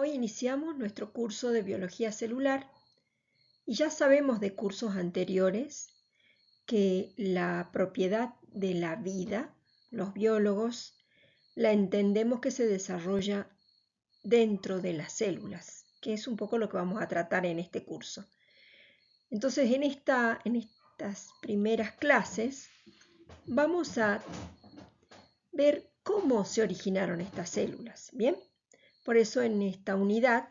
Hoy iniciamos nuestro curso de biología celular y ya sabemos de cursos anteriores que la propiedad de la vida, los biólogos, la entendemos que se desarrolla dentro de las células, que es un poco lo que vamos a tratar en este curso. Entonces, en estas primeras clases vamos a ver cómo se originaron estas células, ¿bien? Por eso en esta unidad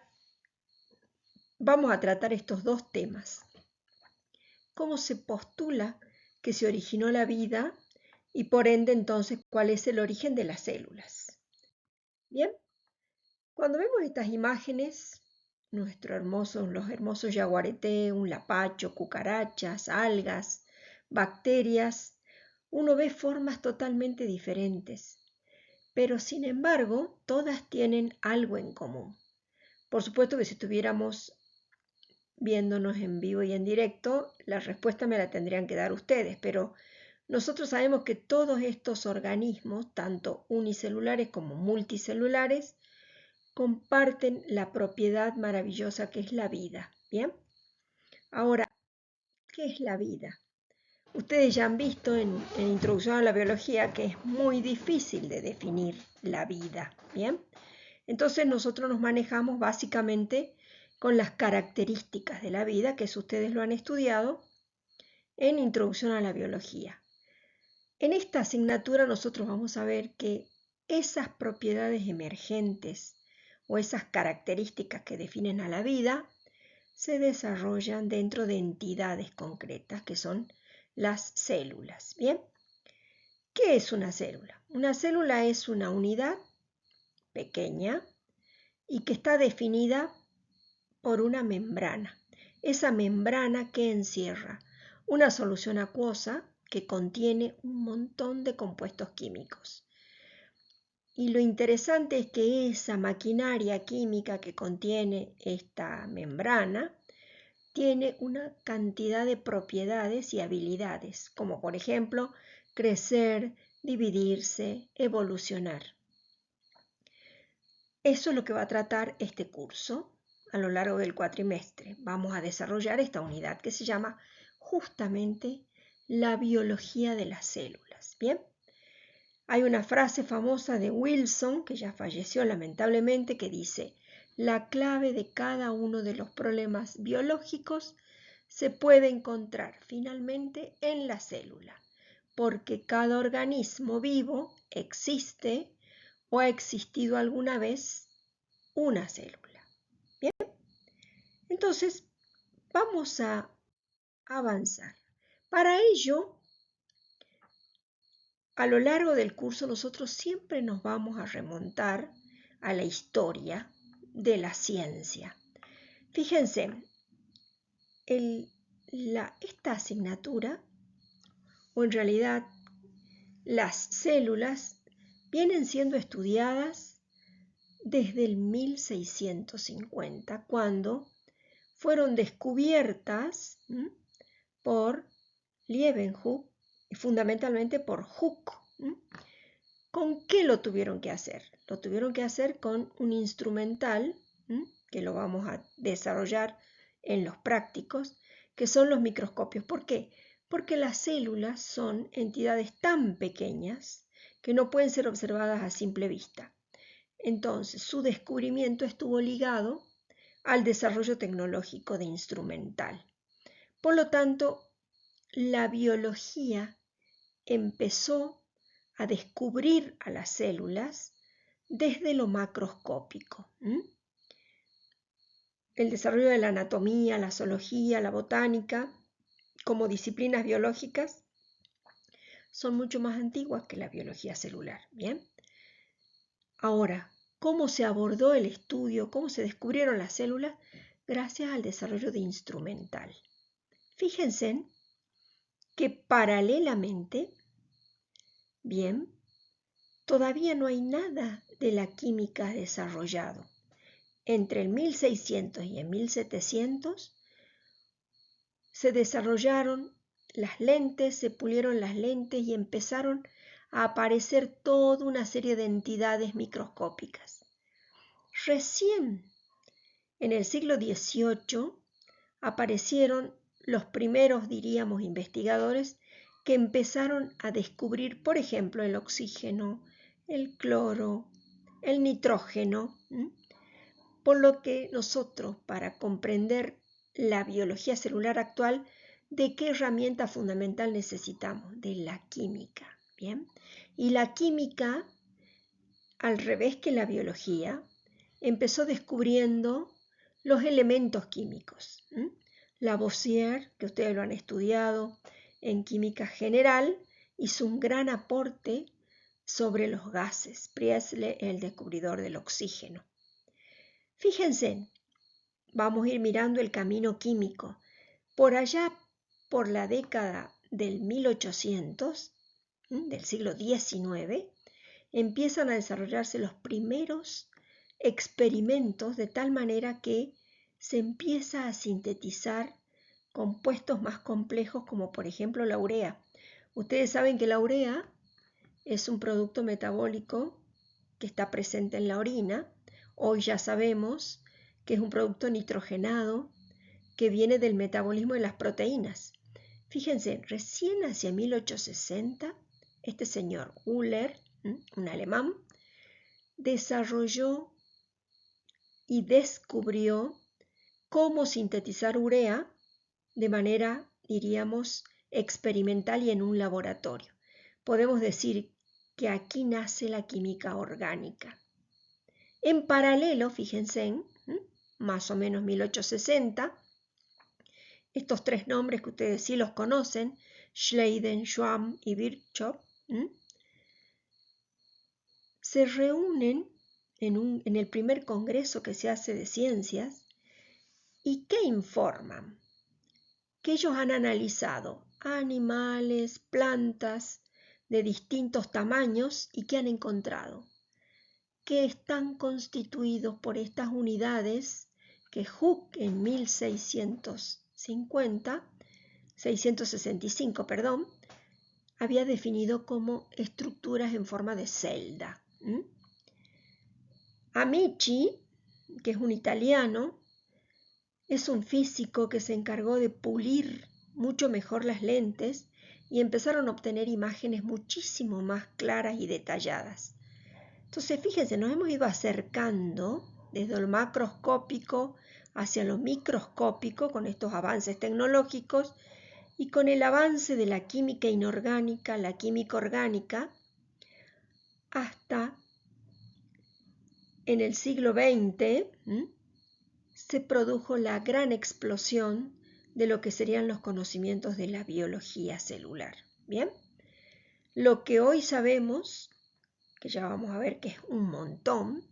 vamos a tratar estos dos temas. ¿Cómo se postula que se originó la vida y por ende entonces cuál es el origen de las células? Bien, cuando vemos estas imágenes, los hermosos yaguareté, un lapacho, cucarachas, algas, bacterias, uno ve formas totalmente diferentes, pero sin embargo todas tienen algo en común. Por supuesto que si estuviéramos viéndonos en vivo y en directo, la respuesta me la tendrían que dar ustedes, pero nosotros sabemos que todos estos organismos, tanto unicelulares como multicelulares, comparten la propiedad maravillosa que es la vida. ¿Bien? Ahora, ¿qué es la vida? Ustedes ya han visto en Introducción a la Biología que es muy difícil de definir la vida. ¿Bien? Entonces nosotros nos manejamos básicamente con las características de la vida, que ustedes lo han estudiado en Introducción a la Biología. En esta asignatura nosotros vamos a ver que esas propiedades emergentes o esas características que definen a la vida se desarrollan dentro de entidades concretas que son las células. ¿Bien? ¿Qué es una célula? Una célula es una unidad pequeña y que está definida por una membrana. Esa membrana que encierra una solución acuosa que contiene un montón de compuestos químicos. Y lo interesante es que esa maquinaria química que contiene esta membrana tiene una cantidad de propiedades y habilidades, como por ejemplo crecer, dividirse, evolucionar. Eso es lo que va a tratar este curso a lo largo del cuatrimestre. Vamos a desarrollar esta unidad que se llama justamente la biología de las células. ¿Bien? Hay una frase famosa de Wilson, que ya falleció lamentablemente, que dice: la clave de cada uno de los problemas biológicos se puede encontrar finalmente en la célula, porque cada organismo vivo existe o ha existido alguna vez una célula. ¿Bien? Entonces, vamos a avanzar. Para ello, a lo largo del curso nosotros siempre nos vamos a remontar a la historia de la ciencia. Fíjense, esta asignatura, o en realidad las células, vienen siendo estudiadas desde el 1650, cuando fueron descubiertas por Leeuwenhoek y fundamentalmente por Hooke. ¿Con qué lo tuvieron que hacer? Lo tuvieron que hacer con un instrumental, que lo vamos a desarrollar en los prácticos, que son los microscopios. ¿Por qué? Porque las células son entidades tan pequeñas que no pueden ser observadas a simple vista. Entonces, su descubrimiento estuvo ligado al desarrollo tecnológico de instrumental. Por lo tanto, la biología empezó a descubrir a las células desde lo macroscópico. El desarrollo de la anatomía, la zoología, la botánica, como disciplinas biológicas, son mucho más antiguas que la biología celular. ¿Bien? Ahora, ¿cómo se abordó el estudio? ¿Cómo se descubrieron las células? Gracias al desarrollo de instrumental. Fíjense que paralelamente, bien, todavía no hay nada de la química desarrollado. Entre el 1600 y el 1700 se desarrollaron las lentes, se pulieron las lentes y empezaron a aparecer toda una serie de entidades microscópicas. Recién en el siglo XVIII aparecieron los primeros, diríamos, investigadores que empezaron a descubrir, por ejemplo, el oxígeno, el cloro, el nitrógeno, por lo que nosotros, para comprender la biología celular actual, ¿de qué herramienta fundamental necesitamos? De la química, ¿bien? Y la química, al revés que la biología, empezó descubriendo los elementos químicos. Lavoisier, que ustedes lo han estudiado en química general, hizo un gran aporte sobre los gases. Priestley, el descubridor del oxígeno. Fíjense, vamos a ir mirando el camino químico. Por allá, por la década del 1800, del siglo XIX, empiezan a desarrollarse los primeros experimentos de tal manera que se empieza a sintetizar compuestos más complejos como por ejemplo la urea. Ustedes saben que la urea es un producto metabólico que está presente en la orina. Hoy ya sabemos que es un producto nitrogenado que viene del metabolismo de las proteínas. Fíjense, recién hacia 1860, este señor Euler, un alemán, desarrolló y descubrió cómo sintetizar urea de manera, diríamos, experimental y en un laboratorio. Podemos decir que aquí nace la química orgánica. En paralelo, fíjense, más o menos 1860, estos tres nombres que ustedes sí los conocen, Schleiden, Schwamm y Virchow, se reúnen en el primer congreso que se hace de ciencias. ¿Y qué informan? Que ellos han analizado animales, plantas de distintos tamaños y que han encontrado que están constituidos por estas unidades que Hooke en 665, había definido como estructuras en forma de celda. Amici, que es un italiano, es un físico que se encargó de pulir mucho mejor las lentes y empezaron a obtener imágenes muchísimo más claras y detalladas. Entonces, fíjense, nos hemos ido acercando desde lo macroscópico hacia lo microscópico con estos avances tecnológicos y con el avance de la química inorgánica, la química orgánica, hasta en el siglo XX se produjo la gran explosión de lo que serían los conocimientos de la biología celular. Bien, lo que hoy sabemos, que ya vamos a ver que es un montón,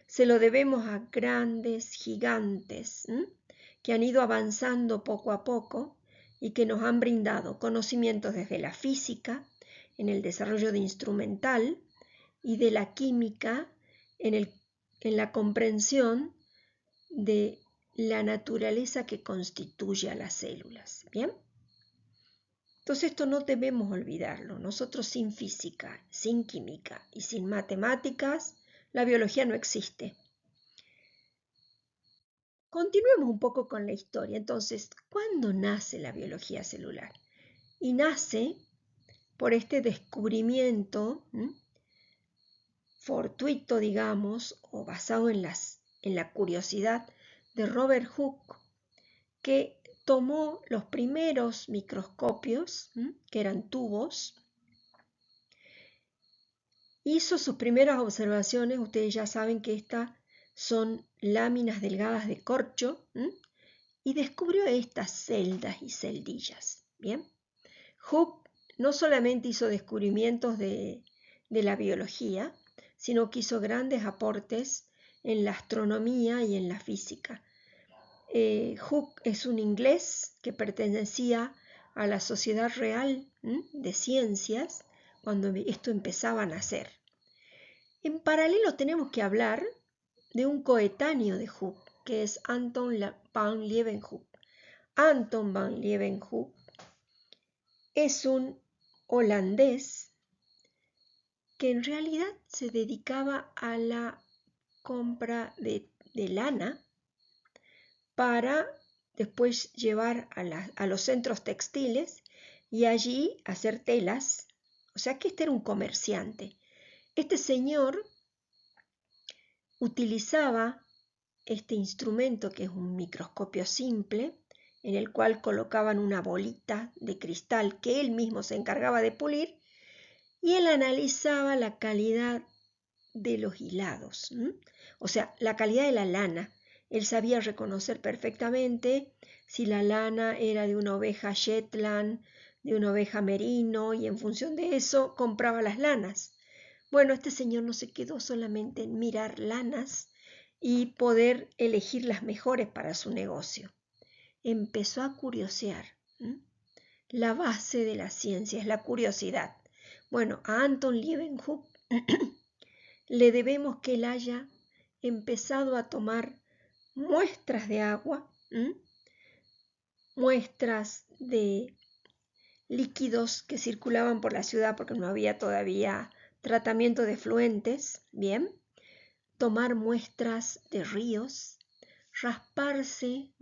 se lo debemos a grandes gigantes que han ido avanzando poco a poco y que nos han brindado conocimientos desde la física, en el desarrollo de instrumental, y de la química, en la comprensión de la naturaleza que constituye a las células. ¿Bien? Entonces esto no debemos olvidarlo. Nosotros sin física, sin química y sin matemáticas, la biología no existe. Continuemos un poco con la historia. Entonces, ¿cuándo nace la biología celular? Y nace por este descubrimiento fortuito, digamos, o basado en la curiosidad de Robert Hooke, que tomó los primeros microscopios, que eran tubos, hizo sus primeras observaciones. Ustedes ya saben que estas son láminas delgadas de corcho, y descubrió estas celdas y celdillas. Bien, Hooke no solamente hizo descubrimientos de la biología, sino que hizo grandes aportes en la astronomía y en la física. Hooke es un inglés que pertenecía a la Sociedad Real de Ciencias cuando esto empezaba a nacer. En paralelo tenemos que hablar de un coetáneo de Hooke, que es Anton van Leeuwenhoek. Anton van Leeuwenhoek es un holandés que en realidad se dedicaba a la compra de lana para después llevar a los centros textiles y allí hacer telas. O sea que este era un comerciante. Este señor utilizaba este instrumento, que es un microscopio simple, en el cual colocaban una bolita de cristal que él mismo se encargaba de pulir, y él analizaba la calidad de los hilados, o sea, la calidad de la lana. Él sabía reconocer perfectamente si la lana era de una oveja Shetland, de una oveja merino, y en función de eso compraba las lanas. Bueno, este señor no se quedó solamente en mirar lanas y poder elegir las mejores para su negocio. Empezó a curiosear. La base de la ciencia es la curiosidad. Bueno, a Anton Leeuwenhoek le debemos que él haya empezado a tomar muestras de agua, muestras de líquidos que circulaban por la ciudad porque no había todavía tratamiento de efluentes, bien, tomar muestras de ríos, rasparse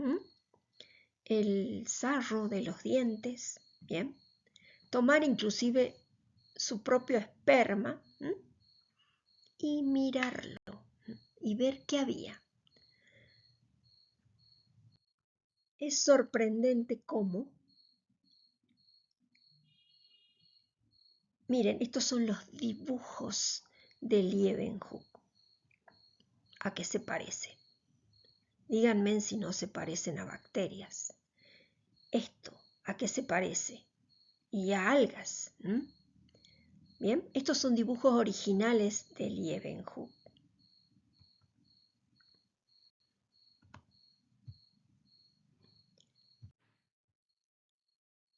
el sarro de los dientes, bien, tomar inclusive su propio esperma y mirarlo y ver qué había. Es sorprendente cómo, miren, estos son los dibujos de Leeuwenhoek. ¿A qué se parece? Díganme si no se parecen a bacterias. Esto, ¿a qué se parece? Y a algas. Bien, estos son dibujos originales de Leeuwenhoek.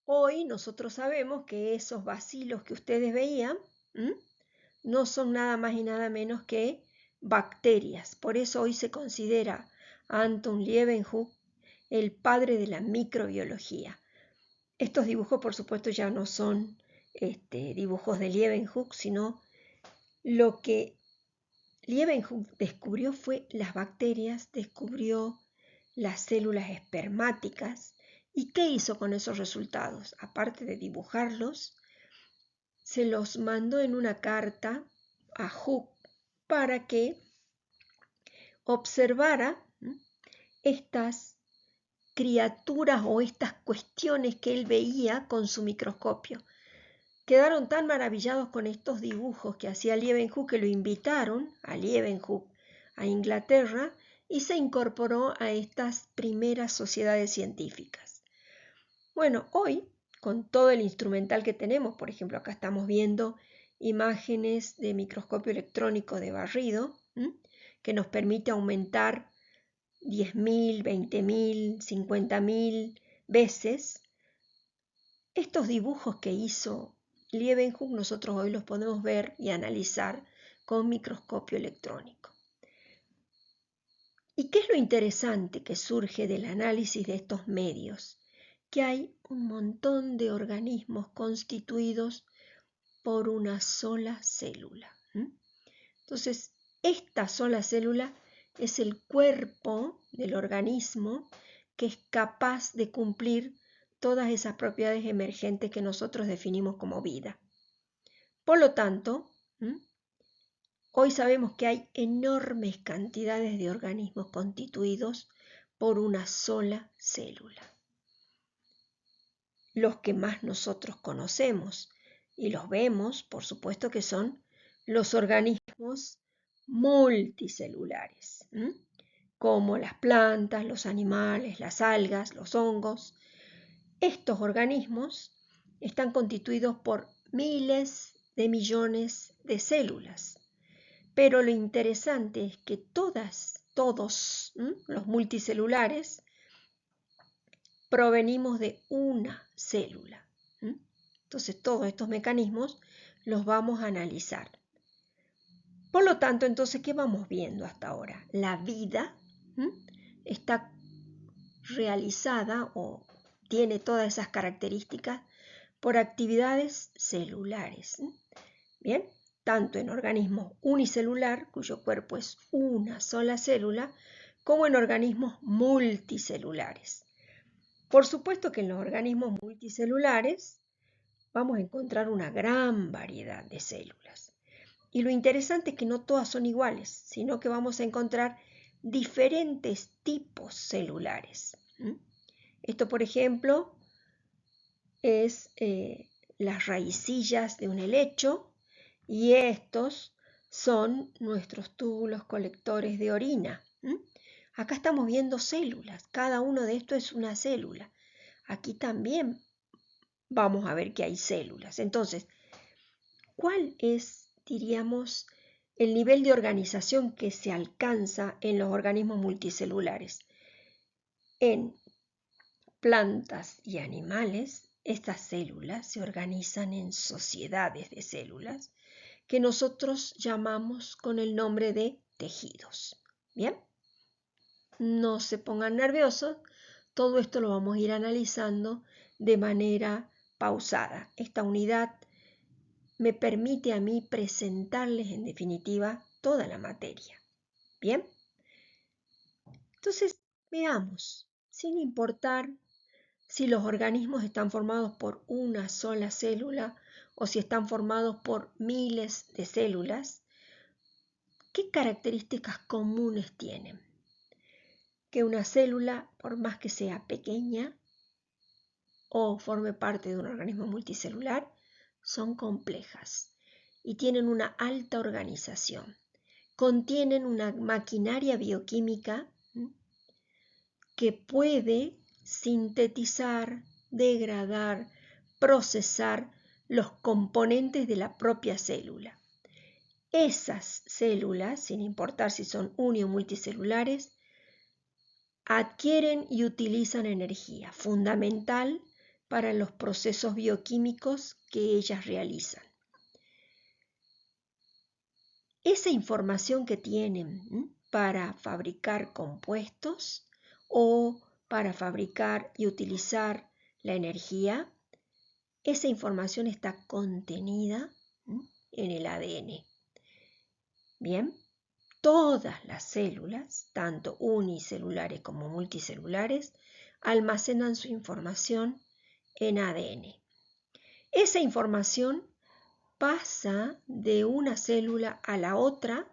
Hoy nosotros sabemos que esos bacilos que ustedes veían no son nada más y nada menos que bacterias. Por eso hoy se considera a Anton Leeuwenhoek el padre de la microbiología. Estos dibujos, por supuesto, ya no son dibujos de Leeuwenhoek, sino lo que Leeuwenhoek descubrió fue las bacterias, descubrió las células espermáticas. ¿Y qué hizo con esos resultados? Aparte de dibujarlos, se los mandó en una carta a Hooke para que observara estas criaturas o estas cuestiones que él veía con su microscopio. Quedaron tan maravillados con estos dibujos que hacía Leeuwenhoek que lo invitaron a Leeuwenhoek a Inglaterra y se incorporó a estas primeras sociedades científicas. Bueno, hoy, con todo el instrumental que tenemos, por ejemplo, acá estamos viendo imágenes de microscopio electrónico de barrido, que nos permite aumentar 10.000, 20.000, 50.000 veces. Estos dibujos que hizo Leeuwenhoek nosotros hoy los podemos ver y analizar con microscopio electrónico. ¿Y qué es lo interesante que surge del análisis de estos medios? Que hay un montón de organismos constituidos por una sola célula. Entonces, esta sola célula es el cuerpo del organismo que es capaz de cumplir todas esas propiedades emergentes que nosotros definimos como vida. Por lo tanto, hoy sabemos que hay enormes cantidades de organismos constituidos por una sola célula. Los que más nosotros conocemos y los vemos, por supuesto que son los organismos multicelulares, como las plantas, los animales, las algas, los hongos. Estos organismos están constituidos por miles de millones de células. Pero lo interesante es que todos los multicelulares provenimos de una célula. Entonces todos estos mecanismos los vamos a analizar. Por lo tanto, entonces, ¿qué vamos viendo hasta ahora? La vida está realizada o tiene todas esas características por actividades celulares. Bien, tanto en organismos unicelular, cuyo cuerpo es una sola célula, como en organismos multicelulares. Por supuesto que en los organismos multicelulares vamos a encontrar una gran variedad de células. Y lo interesante es que no todas son iguales, sino que vamos a encontrar diferentes tipos celulares. Esto, por ejemplo, es las raicillas de un helecho y estos son nuestros túbulos colectores de orina. Acá estamos viendo células, cada uno de estos es una célula. Aquí también vamos a ver que hay células. Entonces, ¿cuál es, diríamos, el nivel de organización que se alcanza en los organismos multicelulares? En plantas y animales, estas células se organizan en sociedades de células que nosotros llamamos con el nombre de tejidos. ¿Bien? No se pongan nerviosos, todo esto lo vamos a ir analizando de manera pausada. Esta unidad me permite a mí presentarles en definitiva toda la materia. ¿Bien? Entonces, veamos, sin importar si los organismos están formados por una sola célula o si están formados por miles de células, ¿qué características comunes tienen? Que una célula, por más que sea pequeña o forme parte de un organismo multicelular, son complejas y tienen una alta organización. Contienen una maquinaria bioquímica que puede sintetizar, degradar, procesar los componentes de la propia célula. Esas células, sin importar si son uni o multicelulares, adquieren y utilizan energía, fundamental para los procesos bioquímicos que ellas realizan. Esa información que tienen para fabricar compuestos o para fabricar y utilizar la energía, esa información está contenida en el ADN. Bien, todas las células, tanto unicelulares como multicelulares, almacenan su información en ADN. Esa información pasa de una célula a la otra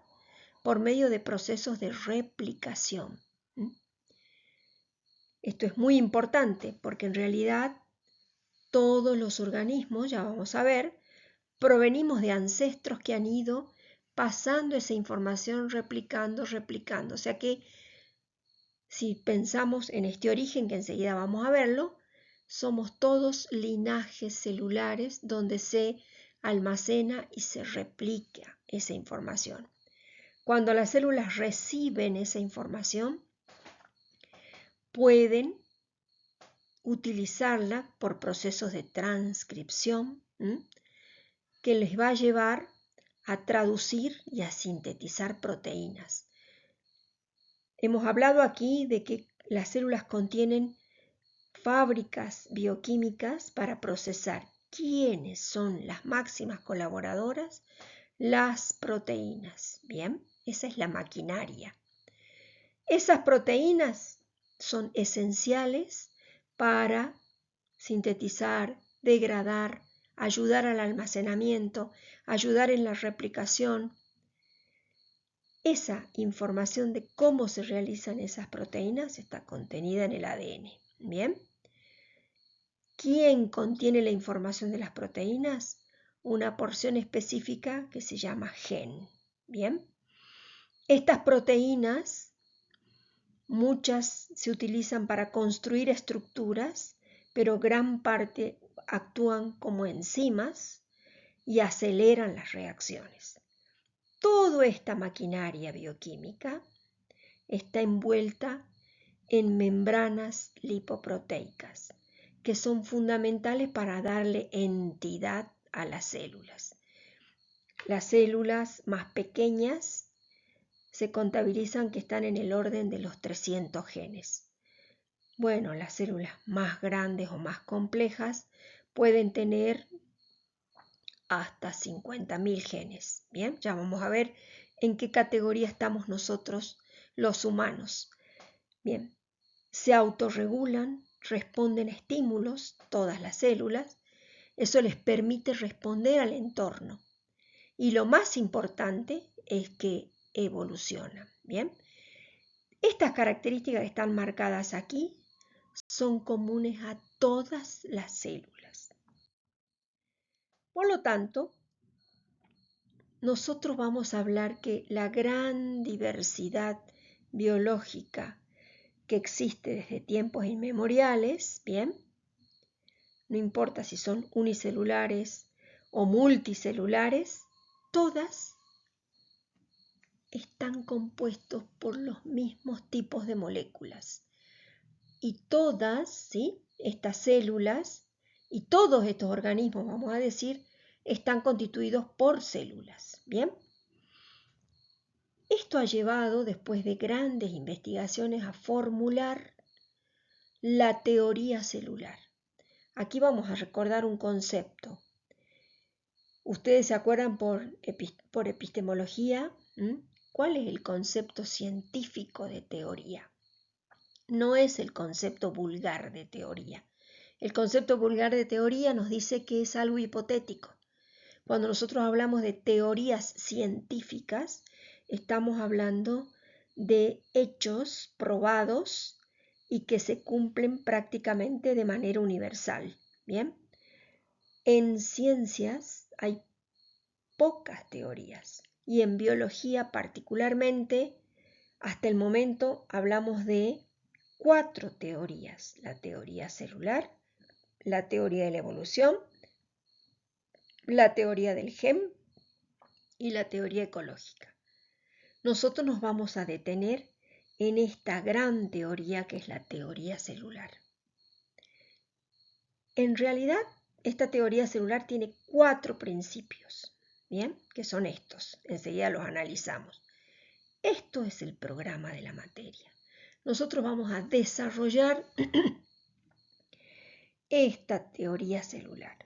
por medio de procesos de replicación. Esto es muy importante porque en realidad todos los organismos, ya vamos a ver, provenimos de ancestros que han ido pasando esa información, replicando. O sea que si pensamos en este origen, que enseguida vamos a verlo, somos todos linajes celulares donde se almacena y se replica esa información. Cuando las células reciben esa información, pueden utilizarla por procesos de transcripción que les va a llevar a traducir y a sintetizar proteínas. Hemos hablado aquí de que las células contienen fábricas bioquímicas para procesar. ¿Quiénes son las máximas colaboradoras? Las proteínas. Bien, esa es la maquinaria. Esas proteínas son esenciales para sintetizar, degradar, ayudar al almacenamiento, ayudar en la replicación. Esa información de cómo se realizan esas proteínas está contenida en el ADN. Bien. ¿Quién contiene la información de las proteínas? Una porción específica que se llama gen. Bien. Estas proteínas, muchas se utilizan para construir estructuras, pero gran parte actúan como enzimas y aceleran las reacciones. Toda esta maquinaria bioquímica está envuelta en membranas lipoproteicas, que son fundamentales para darle entidad a las células. Las células más pequeñas se contabilizan que están en el orden de los 300 genes. Bueno, las células más grandes o más complejas pueden tener hasta 50.000 genes. Bien, ya vamos a ver en qué categoría estamos nosotros los humanos. Bien, se autorregulan, responden a estímulos, todas las células. Eso les permite responder al entorno. Y lo más importante es que evolucionan. Bien, estas características que están marcadas aquí son comunes a todas las células. Por lo tanto, nosotros vamos a hablar que la gran diversidad biológica que existe desde tiempos inmemoriales, ¿bien? No importa si son unicelulares o multicelulares, todas están compuestos por los mismos tipos de moléculas. Y todas, ¿sí?, estas células y todos estos organismos, vamos a decir, están constituidos por células. ¿Bien? Esto ha llevado, después de grandes investigaciones, a formular la teoría celular. Aquí vamos a recordar un concepto. Ustedes se acuerdan por epistemología, ¿cuál es el concepto científico de teoría? No es el concepto vulgar de teoría. El concepto vulgar de teoría nos dice que es algo hipotético. Cuando nosotros hablamos de teorías científicas, estamos hablando de hechos probados y que se cumplen prácticamente de manera universal. ¿Bien? En ciencias hay pocas teorías y en biología particularmente, hasta el momento hablamos de 4 teorías: la teoría celular, la teoría de la evolución, la teoría del gen y la teoría ecológica. Nosotros nos vamos a detener en esta gran teoría que es la teoría celular. En realidad, esta teoría celular tiene 4 principios, ¿bien? Que son estos, enseguida los analizamos. Esto es el programa de la materia. Nosotros vamos a desarrollar esta teoría celular.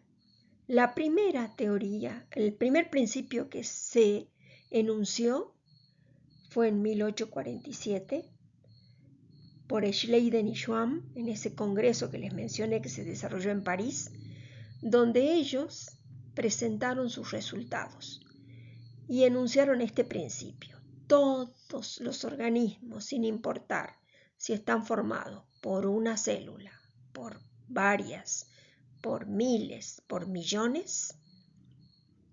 La primera teoría, el primer principio que se enunció fue en 1847 por Schleiden y Schwamm, en ese congreso que les mencioné que se desarrolló en París, donde ellos presentaron sus resultados y enunciaron este principio. Todos los organismos, sin importar si están formados por una célula, por varias, por miles, por millones,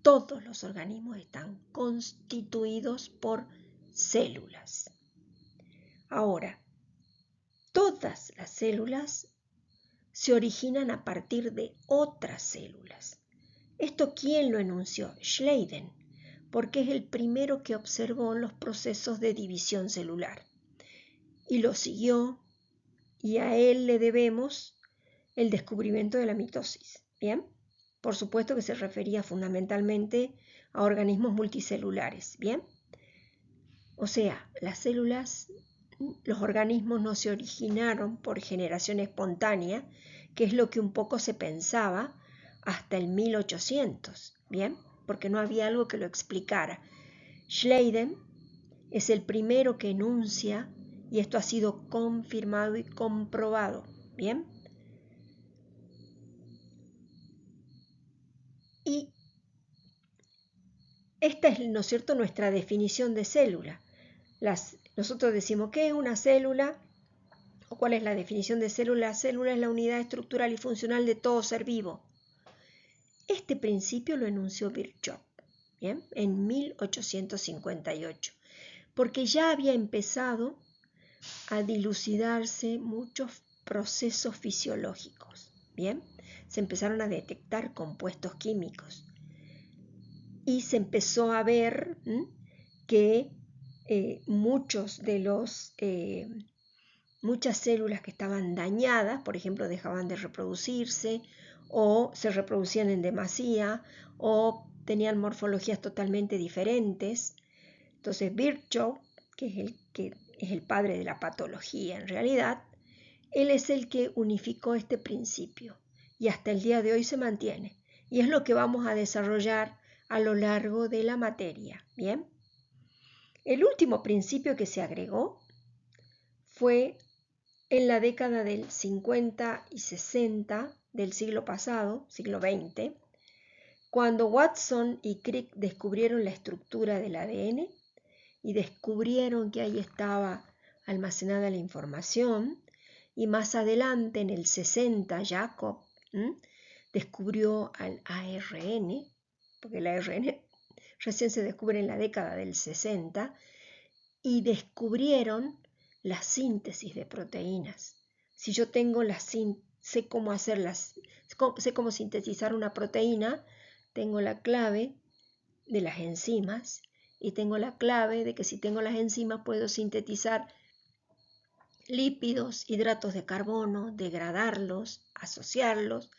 todos los organismos están constituidos por células. Ahora, todas las células se originan a partir de otras células. ¿Esto quién lo enunció? Schleiden, porque es el primero que observó los procesos de división celular y lo siguió, y a él le debemos el descubrimiento de la mitosis. ¿Bien? Por supuesto que se refería fundamentalmente a organismos multicelulares. ¿Bien? O sea, las células, los organismos no se originaron por generación espontánea, que es lo que un poco se pensaba hasta el 1800, ¿bien? Porque no había algo que lo explicara. Schleiden es el primero que enuncia, y esto ha sido confirmado y comprobado, ¿bien? Y esta es, ¿no es cierto?, nuestra definición de célula. Nosotros decimos, ¿qué es una célula? ¿O cuál es la definición de célula? La célula es la unidad estructural y funcional de todo ser vivo. Este principio lo enunció Virchow, ¿bien?, en 1858, porque ya había empezado a dilucidarse muchos procesos fisiológicos. ¿Bien? Se empezaron a detectar compuestos químicos y se empezó a ver que muchas células que estaban dañadas, por ejemplo, dejaban de reproducirse o se reproducían en demasía o tenían morfologías totalmente diferentes. Entonces Virchow, que es el padre de la patología en realidad, él es el que unificó este principio y hasta el día de hoy se mantiene. Y es lo que vamos a desarrollar a lo largo de la materia. ¿Bien? El último principio que se agregó fue en la década del 50 y 60 del siglo pasado, siglo XX, cuando Watson y Crick descubrieron la estructura del ADN y descubrieron que ahí estaba almacenada la información, y más adelante en el 60 Jacob descubrió al ARN, porque el ARN recién se descubre en la década del 60, y descubrieron la síntesis de proteínas. Si yo tengo sé cómo sé cómo sintetizar una proteína, tengo la clave de las enzimas y tengo la clave de que si tengo las enzimas puedo sintetizar lípidos, hidratos de carbono, degradarlos, asociarlos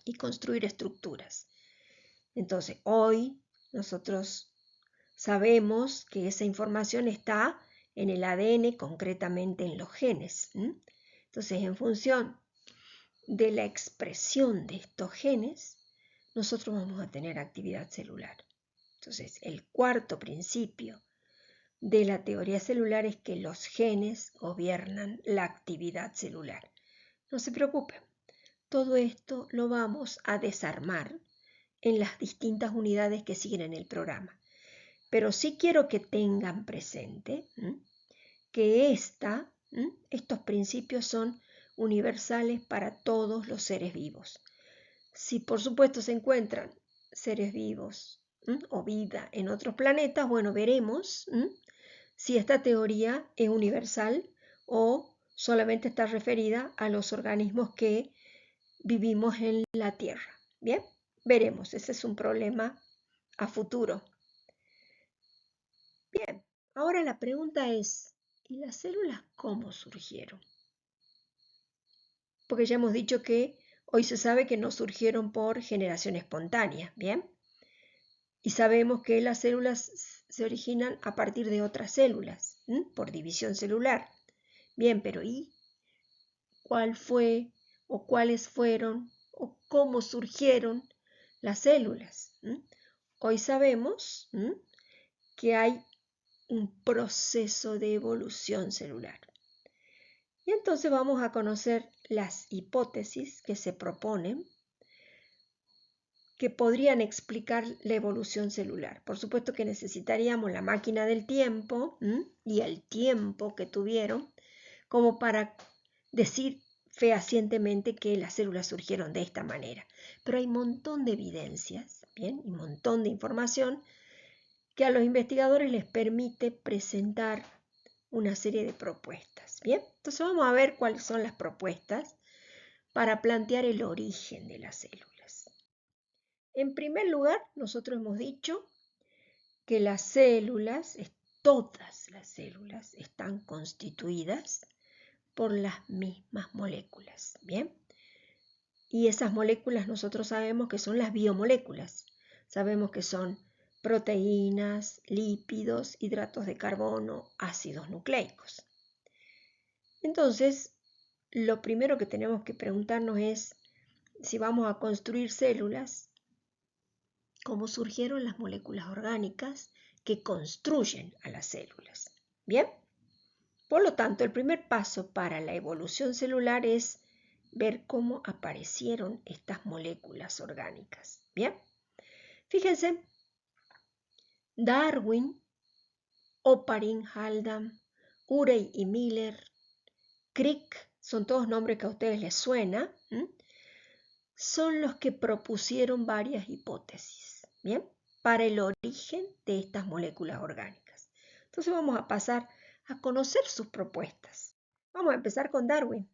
y construir estructuras. Entonces, hoy nosotros sabemos que esa información está en el ADN, concretamente en los genes. Entonces, en función de la expresión de estos genes, nosotros vamos a tener actividad celular. Entonces, el cuarto principio de la teoría celular es que los genes gobiernan la actividad celular. No se preocupen, todo esto lo vamos a desarmar en las distintas unidades que siguen en el programa. Pero sí quiero que tengan presente que estos principios son universales para todos los seres vivos. Si por supuesto se encuentran seres vivos o vida en otros planetas, bueno, veremos si esta teoría es universal o solamente está referida a los organismos que vivimos en la Tierra. Bien, veremos, ese es un problema a futuro. Bien, ahora la pregunta es, ¿y las células cómo surgieron? Porque ya hemos dicho que hoy se sabe que no surgieron por generación espontánea, ¿bien? Y sabemos que las células se originan a partir de otras células, por división celular. Bien, pero ¿y cuál fue o cuáles fueron o cómo surgieron las células? Hoy sabemos que hay un proceso de evolución celular. Y entonces vamos a conocer las hipótesis que se proponen que podrían explicar la evolución celular. Por supuesto que necesitaríamos la máquina del tiempo y el tiempo que tuvieron como para decir fehacientemente que las células surgieron de esta manera. Pero hay un montón de evidencias, ¿bien? Y un montón de información que a los investigadores les permite presentar una serie de propuestas. Bien, entonces vamos a ver cuáles son las propuestas para plantear el origen de las células. En primer lugar, nosotros hemos dicho que las células, todas las células, están constituidas por las mismas moléculas. Bien, y esas moléculas nosotros sabemos que son las biomoléculas. Sabemos que son proteínas, lípidos, hidratos de carbono, ácidos nucleicos. Entonces, lo primero que tenemos que preguntarnos es si vamos a construir células, ¿cómo surgieron las moléculas orgánicas que construyen a las células? Bien, por lo tanto, el primer paso para la evolución celular es ver cómo aparecieron estas moléculas orgánicas. Bien, fíjense, Darwin, Oparin, Haldane, Urey y Miller, Crick, son todos nombres que a ustedes les suena, son los que propusieron varias hipótesis, ¿bien? Para el origen de estas moléculas orgánicas. Entonces vamos a pasar a conocer sus propuestas. Vamos a empezar con Darwin.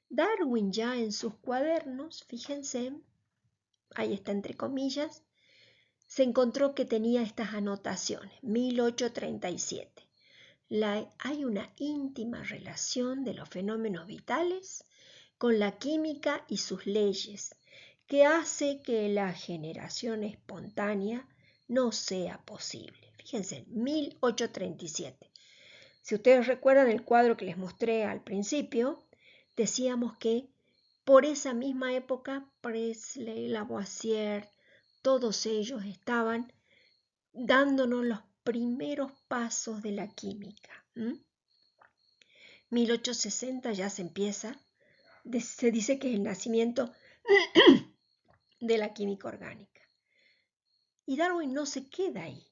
Darwin ya en sus cuadernos, fíjense, ahí está entre comillas, se encontró que tenía estas anotaciones, 1837. Hay una íntima relación de los fenómenos vitales con la química y sus leyes, que hace que la generación espontánea no sea posible. Fíjense, 1837. Si ustedes recuerdan el cuadro que les mostré al principio, decíamos que por esa misma época Presley, Lavoisier, todos ellos estaban dándonos los primeros pasos de la química. 1860 ya se dice que es el nacimiento de la química orgánica. Y Darwin no se queda ahí.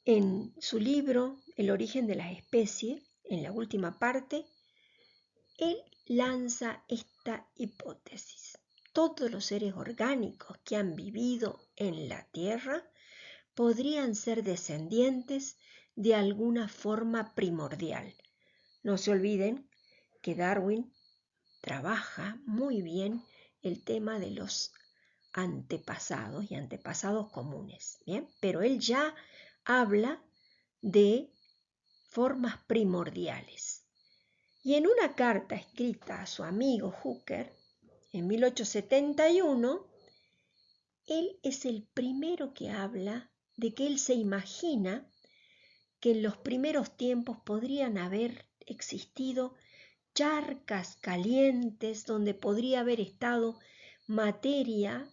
En su libro El origen de las especies, en la última parte, él lanza esta hipótesis. Todos los seres orgánicos que han vivido en la Tierra podrían ser descendientes de alguna forma primordial. No se olviden que Darwin trabaja muy bien el tema de los antepasados y antepasados comunes, ¿bien? Pero él ya habla de formas primordiales. Y en una carta escrita a su amigo Hooker en 1871, él es el primero que habla de que él se imagina que en los primeros tiempos podrían haber existido charcas calientes donde podría haber estado materia,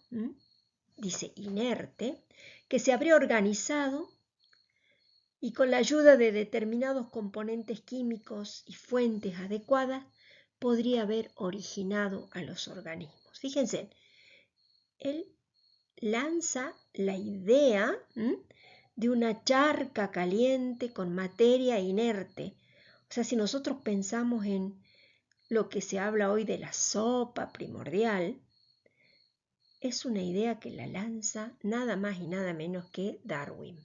dice inerte, que se habría organizado y con la ayuda de determinados componentes químicos y fuentes adecuadas podría haber originado a los organismos. Fíjense, él lanza la idea de una charca caliente con materia inerte. O sea, si nosotros pensamos en lo que se habla hoy de la sopa primordial, es una idea que la lanza nada más y nada menos que Darwin.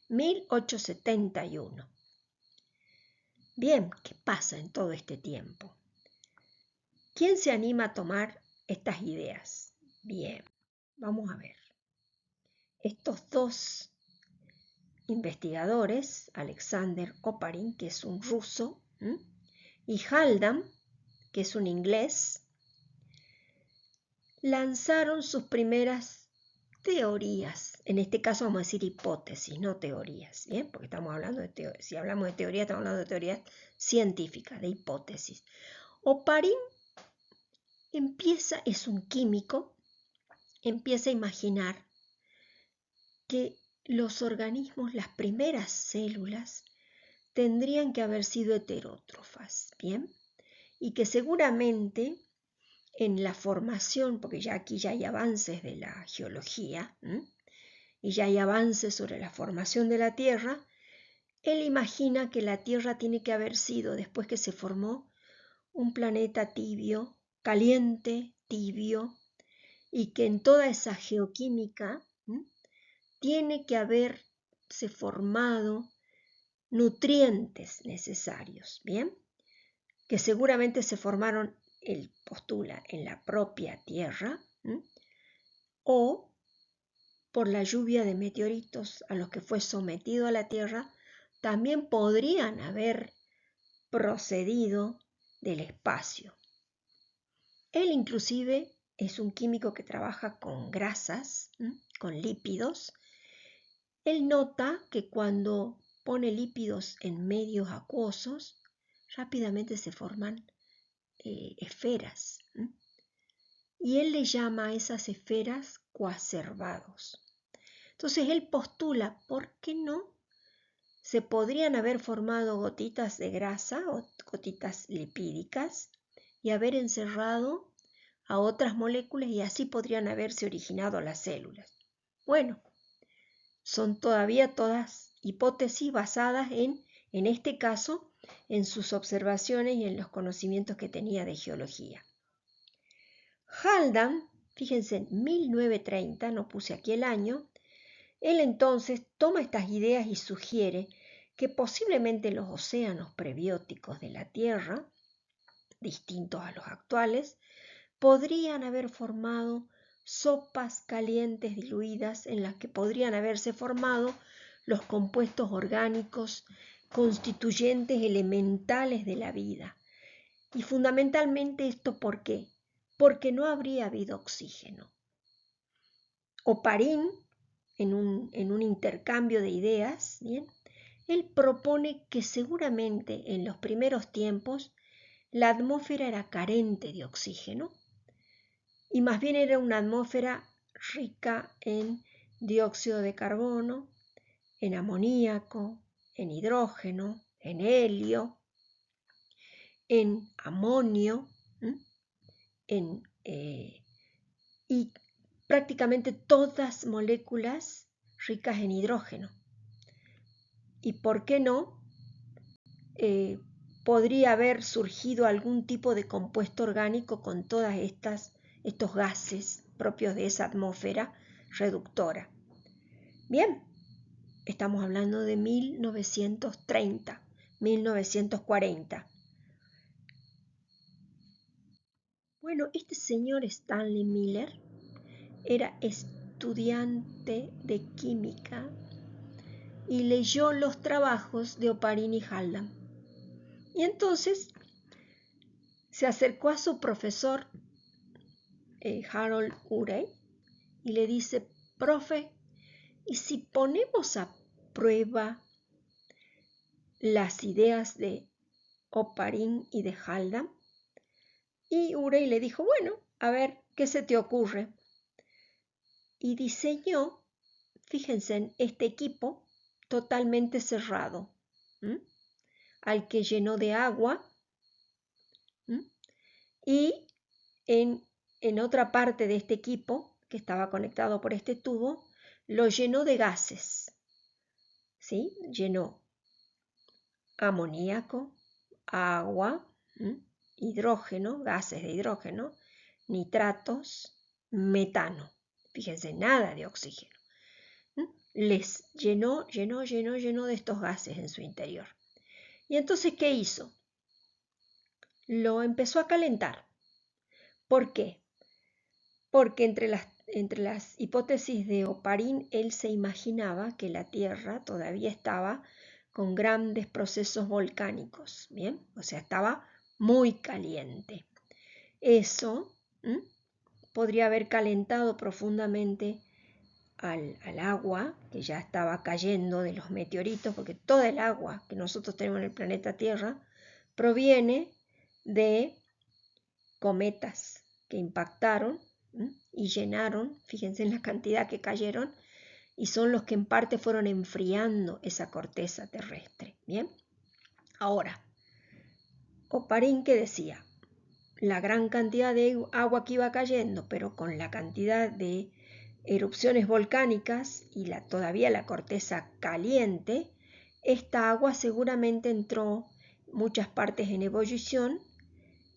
1871. Bien, ¿qué pasa en todo este tiempo? ¿Quién se anima a tomar estas ideas? Bien, vamos a ver. Estos dos investigadores, Alexander Oparin, que es un ruso, y Haldane, que es un inglés, lanzaron sus primeras teorías. En este caso vamos a decir hipótesis, no teorías, ¿bien? Porque estamos hablando de si hablamos de teoría, estamos hablando de teorías científicas, de hipótesis. Oparin es un químico, empieza a imaginar que los organismos, las primeras células, tendrían que haber sido heterótrofas, ¿bien? Y que seguramente en la formación, porque ya aquí ya hay avances de la geología, y ya hay avances sobre la formación de la Tierra, él imagina que la Tierra tiene que haber sido, después que se formó, un planeta tibio, caliente, tibio, y que en toda esa geoquímica tiene que haberse formado nutrientes necesarios, ¿bien? Que seguramente se formaron, él postula, en la propia Tierra, o por la lluvia de meteoritos a los que fue sometido a la Tierra, también podrían haber procedido del espacio. Él inclusive es un químico que trabaja con grasas, con lípidos. Él nota que cuando pone lípidos en medios acuosos, rápidamente se forman esferas. Y él le llama a esas esferas coacervados. Entonces él postula, ¿por qué no? Se podrían haber formado gotitas de grasa o gotitas lipídicas y haber encerrado a otras moléculas y así podrían haberse originado las células. Bueno, son todavía todas hipótesis basadas en este caso, en sus observaciones y en los conocimientos que tenía de geología. Haldane, fíjense, en 1930, no puse aquí el año, él entonces toma estas ideas y sugiere que posiblemente los océanos prebióticos de la Tierra, distintos a los actuales, podrían haber formado sopas calientes diluidas en las que podrían haberse formado los compuestos orgánicos constituyentes elementales de la vida. Y fundamentalmente esto, ¿por qué? Porque no habría habido oxígeno. Oparin, en un intercambio de ideas, ¿bien? Él propone que seguramente en los primeros tiempos la atmósfera era carente de oxígeno y más bien era una atmósfera rica en dióxido de carbono, en amoníaco, en hidrógeno, en helio. en amonio, y prácticamente todas moléculas ricas en hidrógeno. ¿Y por qué no? Podría haber surgido algún tipo de compuesto orgánico con todas estos gases propios de esa atmósfera reductora. Bien, estamos hablando de 1930, 1940. Bueno, este señor Stanley Miller era estudiante de química y leyó los trabajos de Oparin y Haldane. Y entonces se acercó a su profesor, Harold Urey, y le dice: profe, ¿y si ponemos a prueba las ideas de Oparin y de Haldane? Y Urey le dijo: bueno, a ver, ¿qué se te ocurre? Y diseñó, fíjense, en este equipo totalmente cerrado, al que llenó de agua, y en otra parte de este equipo, que estaba conectado por este tubo, lo llenó de gases, ¿sí? Llenó amoníaco, agua, hidrógeno, gases de hidrógeno, nitratos, metano. Fíjense, nada de oxígeno. Les llenó de estos gases en su interior. Y entonces, ¿qué hizo? Lo empezó a calentar. ¿Por qué? Porque entre las hipótesis de Oparin, él se imaginaba que la Tierra todavía estaba con grandes procesos volcánicos, ¿bien? O sea, estaba muy caliente. Eso podría haber calentado profundamente al agua que ya estaba cayendo de los meteoritos, porque toda el agua que nosotros tenemos en el planeta Tierra proviene de cometas que impactaron y llenaron, fíjense en la cantidad que cayeron, y son los que en parte fueron enfriando esa corteza terrestre. Bien, ahora, Oparin, que decía, la gran cantidad de agua que iba cayendo, pero con la cantidad de erupciones volcánicas y todavía la corteza caliente, esta agua seguramente entró muchas partes en ebullición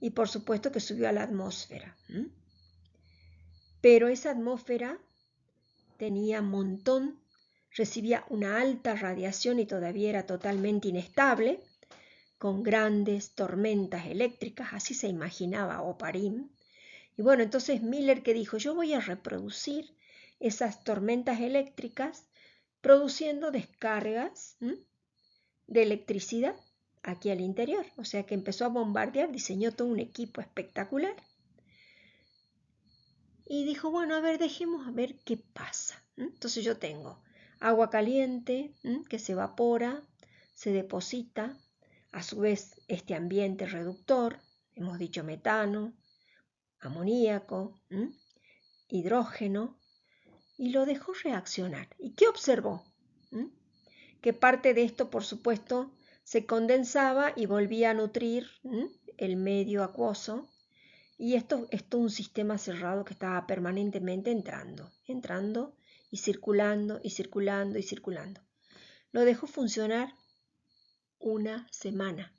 y por supuesto que subió a la atmósfera. Pero esa atmósfera tenía recibía una alta radiación y todavía era totalmente inestable, con grandes tormentas eléctricas, así se imaginaba Oparin. Y bueno, entonces Miller, que dijo: yo voy a reproducir esas tormentas eléctricas produciendo descargas de electricidad aquí al interior. O sea que empezó a bombardear, diseñó todo un equipo espectacular. Y dijo: bueno, a ver, dejemos a ver qué pasa. Entonces yo tengo agua caliente que se evapora, se deposita, a su vez este ambiente reductor, hemos dicho metano, amoníaco, hidrógeno, y lo dejó reaccionar. ¿Y qué observó? Que parte de esto, por supuesto, se condensaba y volvía a nutrir el medio acuoso, y esto es todo un sistema cerrado que estaba permanentemente entrando y circulando y circulando y circulando. Lo dejó funcionar una semana.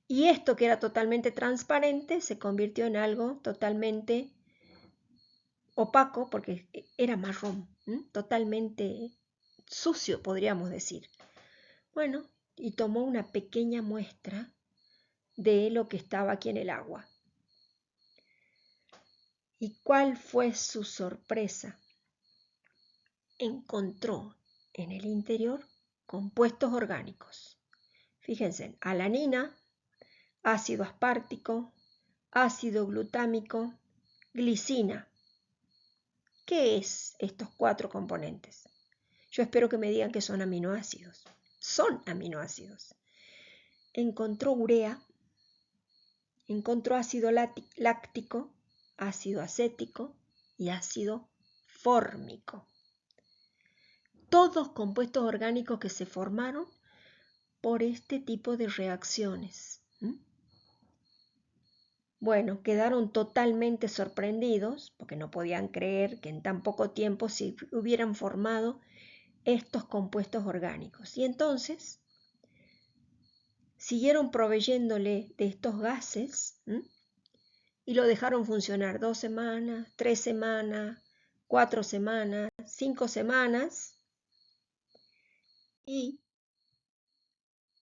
Y esto, que era totalmente transparente, se convirtió en algo totalmente opaco, porque era marrón, totalmente sucio, podríamos decir. Bueno, y tomó una pequeña muestra de lo que estaba aquí en el agua. ¿Y cuál fue su sorpresa? Encontró en el interior compuestos orgánicos. Fíjense: alanina, ácido aspartico, ácido glutámico, glicina. ¿Qué es estos 4 componentes? Yo espero que me digan que son aminoácidos. Son aminoácidos. Encontró urea, encontró ácido láctico, ácido acético y ácido fórmico. Todos compuestos orgánicos que se formaron por este tipo de reacciones. Bueno, quedaron totalmente sorprendidos porque no podían creer que en tan poco tiempo se hubieran formado estos compuestos orgánicos. Y entonces siguieron proveyéndole de estos gases, y lo dejaron funcionar 2 semanas, 3 semanas, 4 semanas, 5 semanas. Y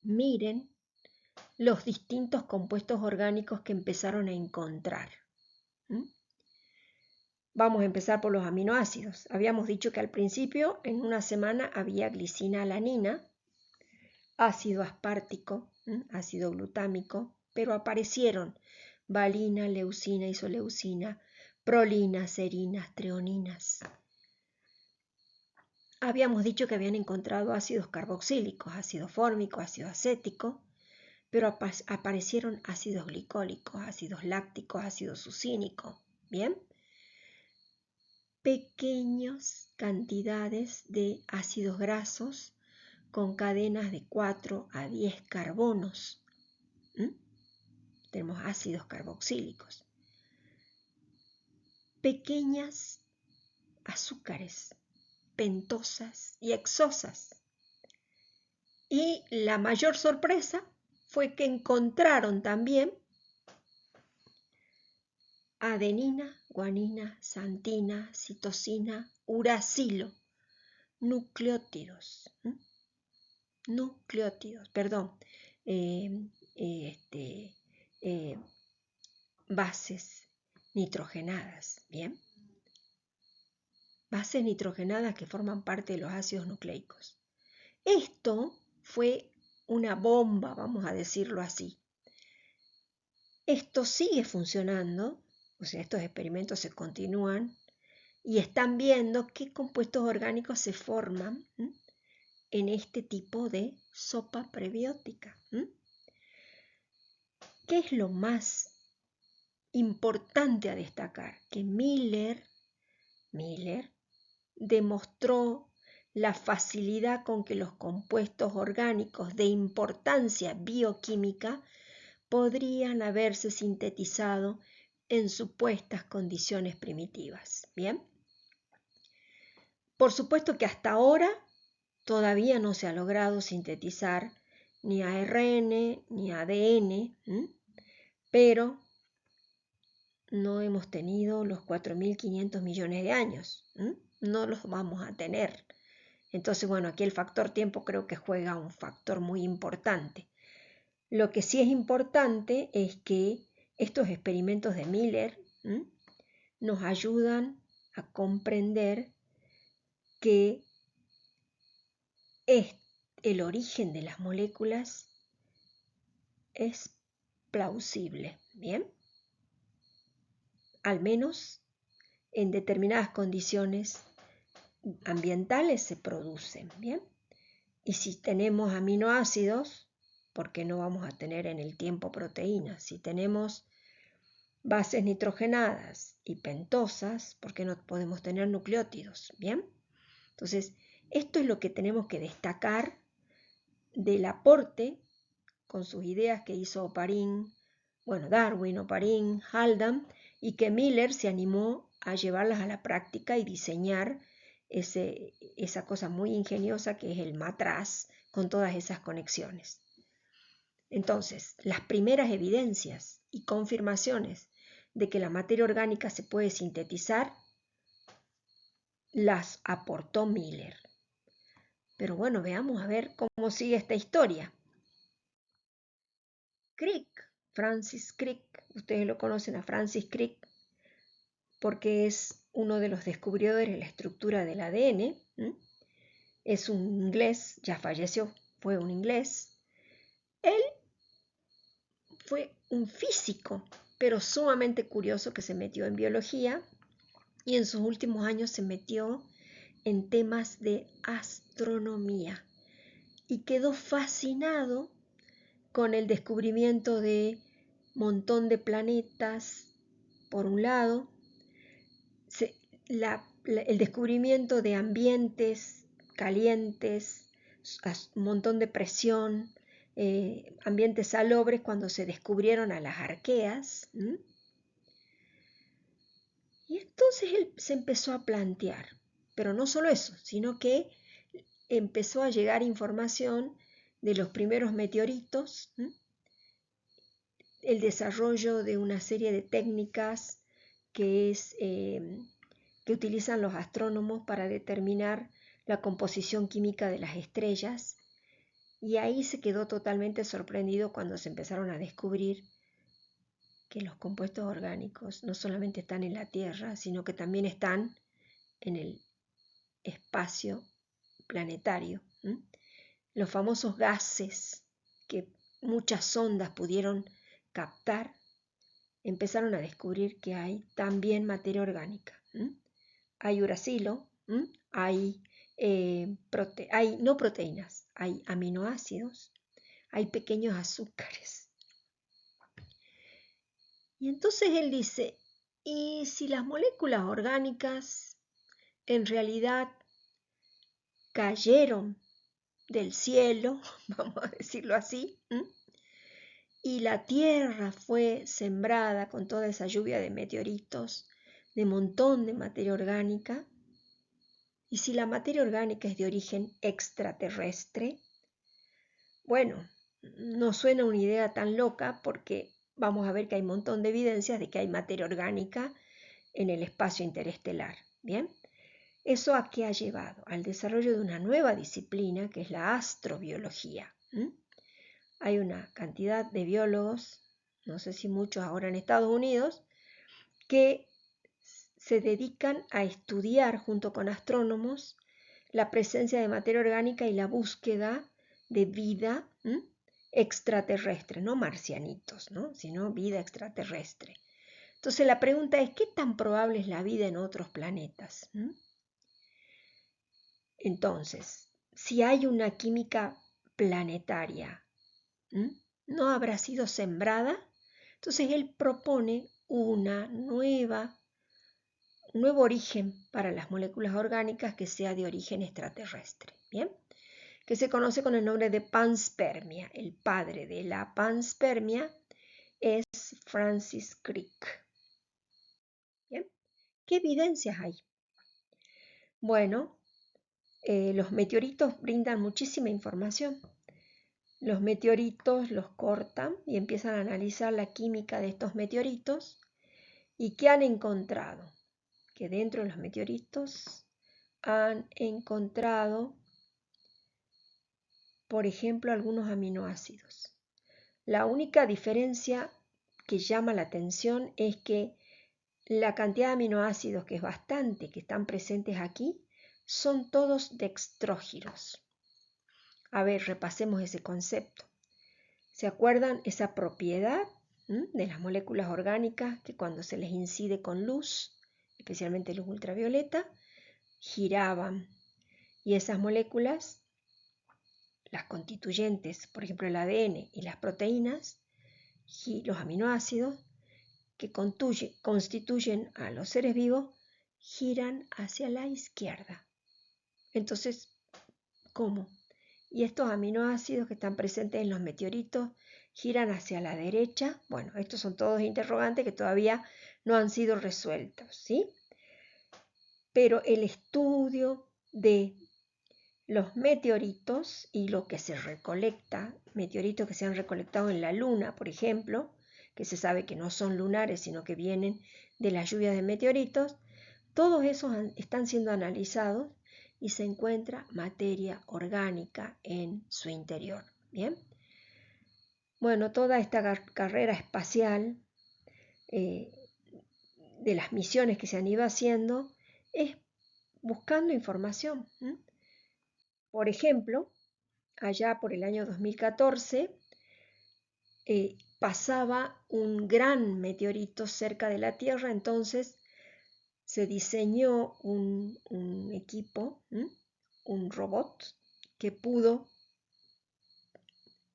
miren los distintos compuestos orgánicos que empezaron a encontrar. Vamos a empezar por los aminoácidos. Habíamos dicho que al principio, en una semana, había glicina-alanina, ácido aspartico, ácido glutámico, pero aparecieron valina, leucina, isoleucina, prolinas, serinas, treoninas. Habíamos dicho que habían encontrado ácidos carboxílicos, ácido fórmico, ácido acético, pero aparecieron ácidos glicólicos, ácidos lácticos, ácido sucínico. ¿Bien? Pequeñas cantidades de ácidos grasos con cadenas de 4 a 10 carbonos. Tenemos ácidos carboxílicos. Pequeñas azúcares, pentosas y hexosas. Y la mayor sorpresa fue que encontraron también adenina, guanina, santina, citosina, uracilo, nucleótidos, bases nitrogenadas, ¿bien? Bases nitrogenadas que forman parte de los ácidos nucleicos. Esto fue una bomba, vamos a decirlo así. Esto sigue funcionando, o sea, estos experimentos se continúan y están viendo qué compuestos orgánicos se forman en este tipo de sopa prebiótica. ¿Qué es lo más importante a destacar? Que Miller demostró la facilidad con que los compuestos orgánicos de importancia bioquímica podrían haberse sintetizado en supuestas condiciones primitivas. ¿Bien? Por supuesto que hasta ahora todavía no se ha logrado sintetizar ni ARN ni ADN, pero no hemos tenido los 4.500 millones de años, no los vamos a tener. Entonces, bueno, aquí el factor tiempo creo que juega un factor muy importante. Lo que sí es importante es que estos experimentos de Miller nos ayudan a comprender que el origen de las moléculas es plausible, ¿bien? Al menos en determinadas condiciones ambientales se producen, ¿bien? Y si tenemos aminoácidos, ¿por qué no vamos a tener en el tiempo proteínas? Si tenemos bases nitrogenadas y pentosas, ¿por qué no podemos tener nucleótidos? ¿Bien? Entonces, esto es lo que tenemos que destacar del aporte con sus ideas que hizo Oparin, Darwin, Oparin, Haldane, y que Miller se animó a llevarlas a la práctica y diseñar esa cosa muy ingeniosa que es el matraz con todas esas conexiones. Entonces, las primeras evidencias y confirmaciones de que la materia orgánica se puede sintetizar las aportó Miller. Pero bueno, veamos a ver cómo sigue esta historia. Crick, Francis Crick, ustedes lo conocen a Francis Crick porque es uno de los descubridores de la estructura del ADN. Es un inglés, ya falleció, fue un inglés. Él fue un físico, pero sumamente curioso que se metió en biología y en sus últimos años se metió en temas de astronomía y quedó fascinado con el descubrimiento de montón de planetas, por un lado, el descubrimiento de ambientes calientes, un montón de presión, ambientes salobres cuando se descubrieron a las arqueas, Y entonces él se empezó a plantear, pero no solo eso, sino que empezó a llegar información de los primeros meteoritos, el desarrollo de una serie de técnicas que utilizan los astrónomos para determinar la composición química de las estrellas, y ahí se quedó totalmente sorprendido cuando se empezaron a descubrir que los compuestos orgánicos no solamente están en la Tierra, sino que también están en el espacio planetario. Los famosos gases que muchas sondas pudieron captar, empezaron a descubrir que hay también materia orgánica. Hay uracilo, hay no proteínas, hay aminoácidos, hay pequeños azúcares. Y entonces él dice, ¿y si las moléculas orgánicas en realidad cayeron del cielo, vamos a decirlo así, y la Tierra fue sembrada con toda esa lluvia de meteoritos, de montón de materia orgánica? Y si la materia orgánica es de origen extraterrestre, bueno, no suena una idea tan loca porque vamos a ver que hay un montón de evidencias de que hay materia orgánica en el espacio interestelar. ¿Bien? ¿Eso a qué ha llevado? Al desarrollo de una nueva disciplina que es la astrobiología. Hay una cantidad de biólogos, no sé si muchos ahora en Estados Unidos, que se dedican a estudiar junto con astrónomos la presencia de materia orgánica y la búsqueda de vida extraterrestre, no marcianitos, sino vida extraterrestre. Entonces la pregunta es, ¿qué tan probable es la vida en otros planetas? Entonces, si hay una química planetaria, ¿no habrá sido sembrada? Entonces él propone un nuevo origen para las moléculas orgánicas que sea de origen extraterrestre, ¿bien? Que se conoce con el nombre de panspermia. El padre de la panspermia es Francis Crick. ¿Bien? ¿Qué evidencias hay? Bueno, los meteoritos brindan muchísima información. Los meteoritos los cortan y empiezan a analizar la química de estos meteoritos. ¿Y qué han encontrado? Que dentro de los meteoritos han encontrado, por ejemplo, algunos aminoácidos. La única diferencia que llama la atención es que la cantidad de aminoácidos, que es bastante, que están presentes aquí, son todos dextrógiros. A ver, repasemos ese concepto. ¿Se acuerdan esa propiedad de las moléculas orgánicas que cuando se les incide con luz, especialmente luz ultravioleta, giraban? Y esas moléculas, las constituyentes, por ejemplo el ADN y las proteínas, los aminoácidos que constituyen a los seres vivos, giran hacia la izquierda. Entonces, ¿cómo? Y estos aminoácidos que están presentes en los meteoritos giran hacia la derecha. Bueno, estos son todos interrogantes que todavía no han sido resueltos, ¿sí? Pero el estudio de los meteoritos y lo que se recolecta, meteoritos que se han recolectado en la Luna, por ejemplo, que se sabe que no son lunares, sino que vienen de las lluvias de meteoritos, todos esos están siendo analizados y se encuentra materia orgánica en su interior. ¿Bien? Bueno, toda esta carrera espacial de las misiones que se han ido haciendo es buscando información. Por ejemplo, allá por el año 2014 pasaba un gran meteorito cerca de la Tierra, entonces se diseñó un equipo, un robot que pudo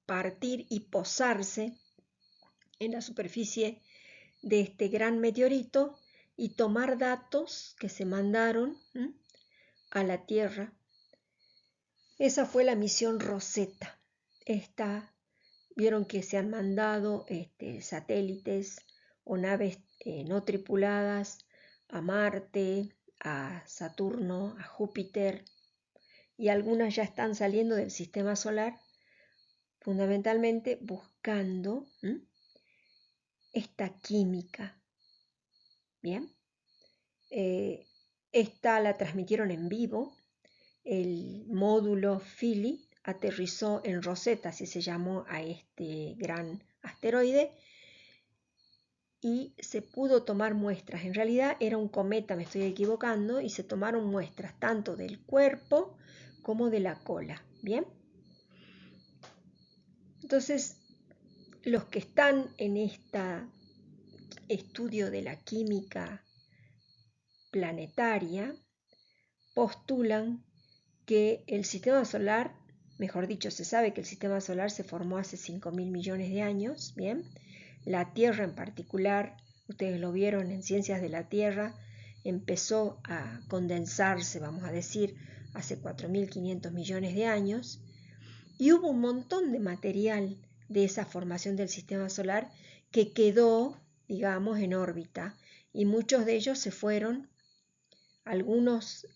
partir y posarse en la superficie de este gran meteorito y tomar datos que se mandaron a la Tierra. Esa fue la misión Rosetta. Vieron que se han mandado satélites o naves no tripuladas a Marte, a Saturno, a Júpiter, y algunas ya están saliendo del sistema solar, fundamentalmente buscando esta química. Bien, esta la transmitieron en vivo. El módulo Philae aterrizó en Rosetta, así se llamó a este gran asteroide, y se pudo tomar muestras. En realidad era un cometa, me estoy equivocando, y se tomaron muestras tanto del cuerpo como de la cola. Bien, entonces los que están en este estudio de la química planetaria postulan que el sistema solar, mejor dicho, se sabe que el sistema solar se formó hace 5.000 millones de años, ¿bien? La Tierra en particular, ustedes lo vieron en Ciencias de la Tierra, empezó a condensarse, vamos a decir, hace 4.500 millones de años, y hubo un montón de material de esa formación del sistema solar que quedó, digamos, en órbita, y muchos de ellos se fueron, algunos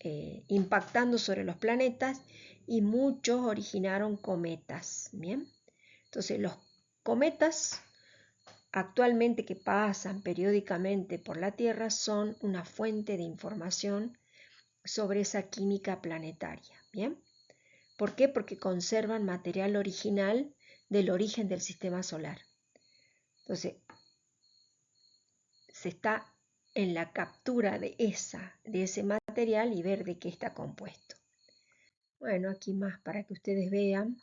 impactando sobre los planetas, y muchos originaron cometas. Bien, entonces los cometas actualmente que pasan periódicamente por la Tierra son una fuente de información sobre esa química planetaria. Bien, ¿por qué? Porque conservan material original del origen del sistema solar. Entonces se está en la captura de ese material y ver de qué está compuesto. Bueno, aquí más para que ustedes vean.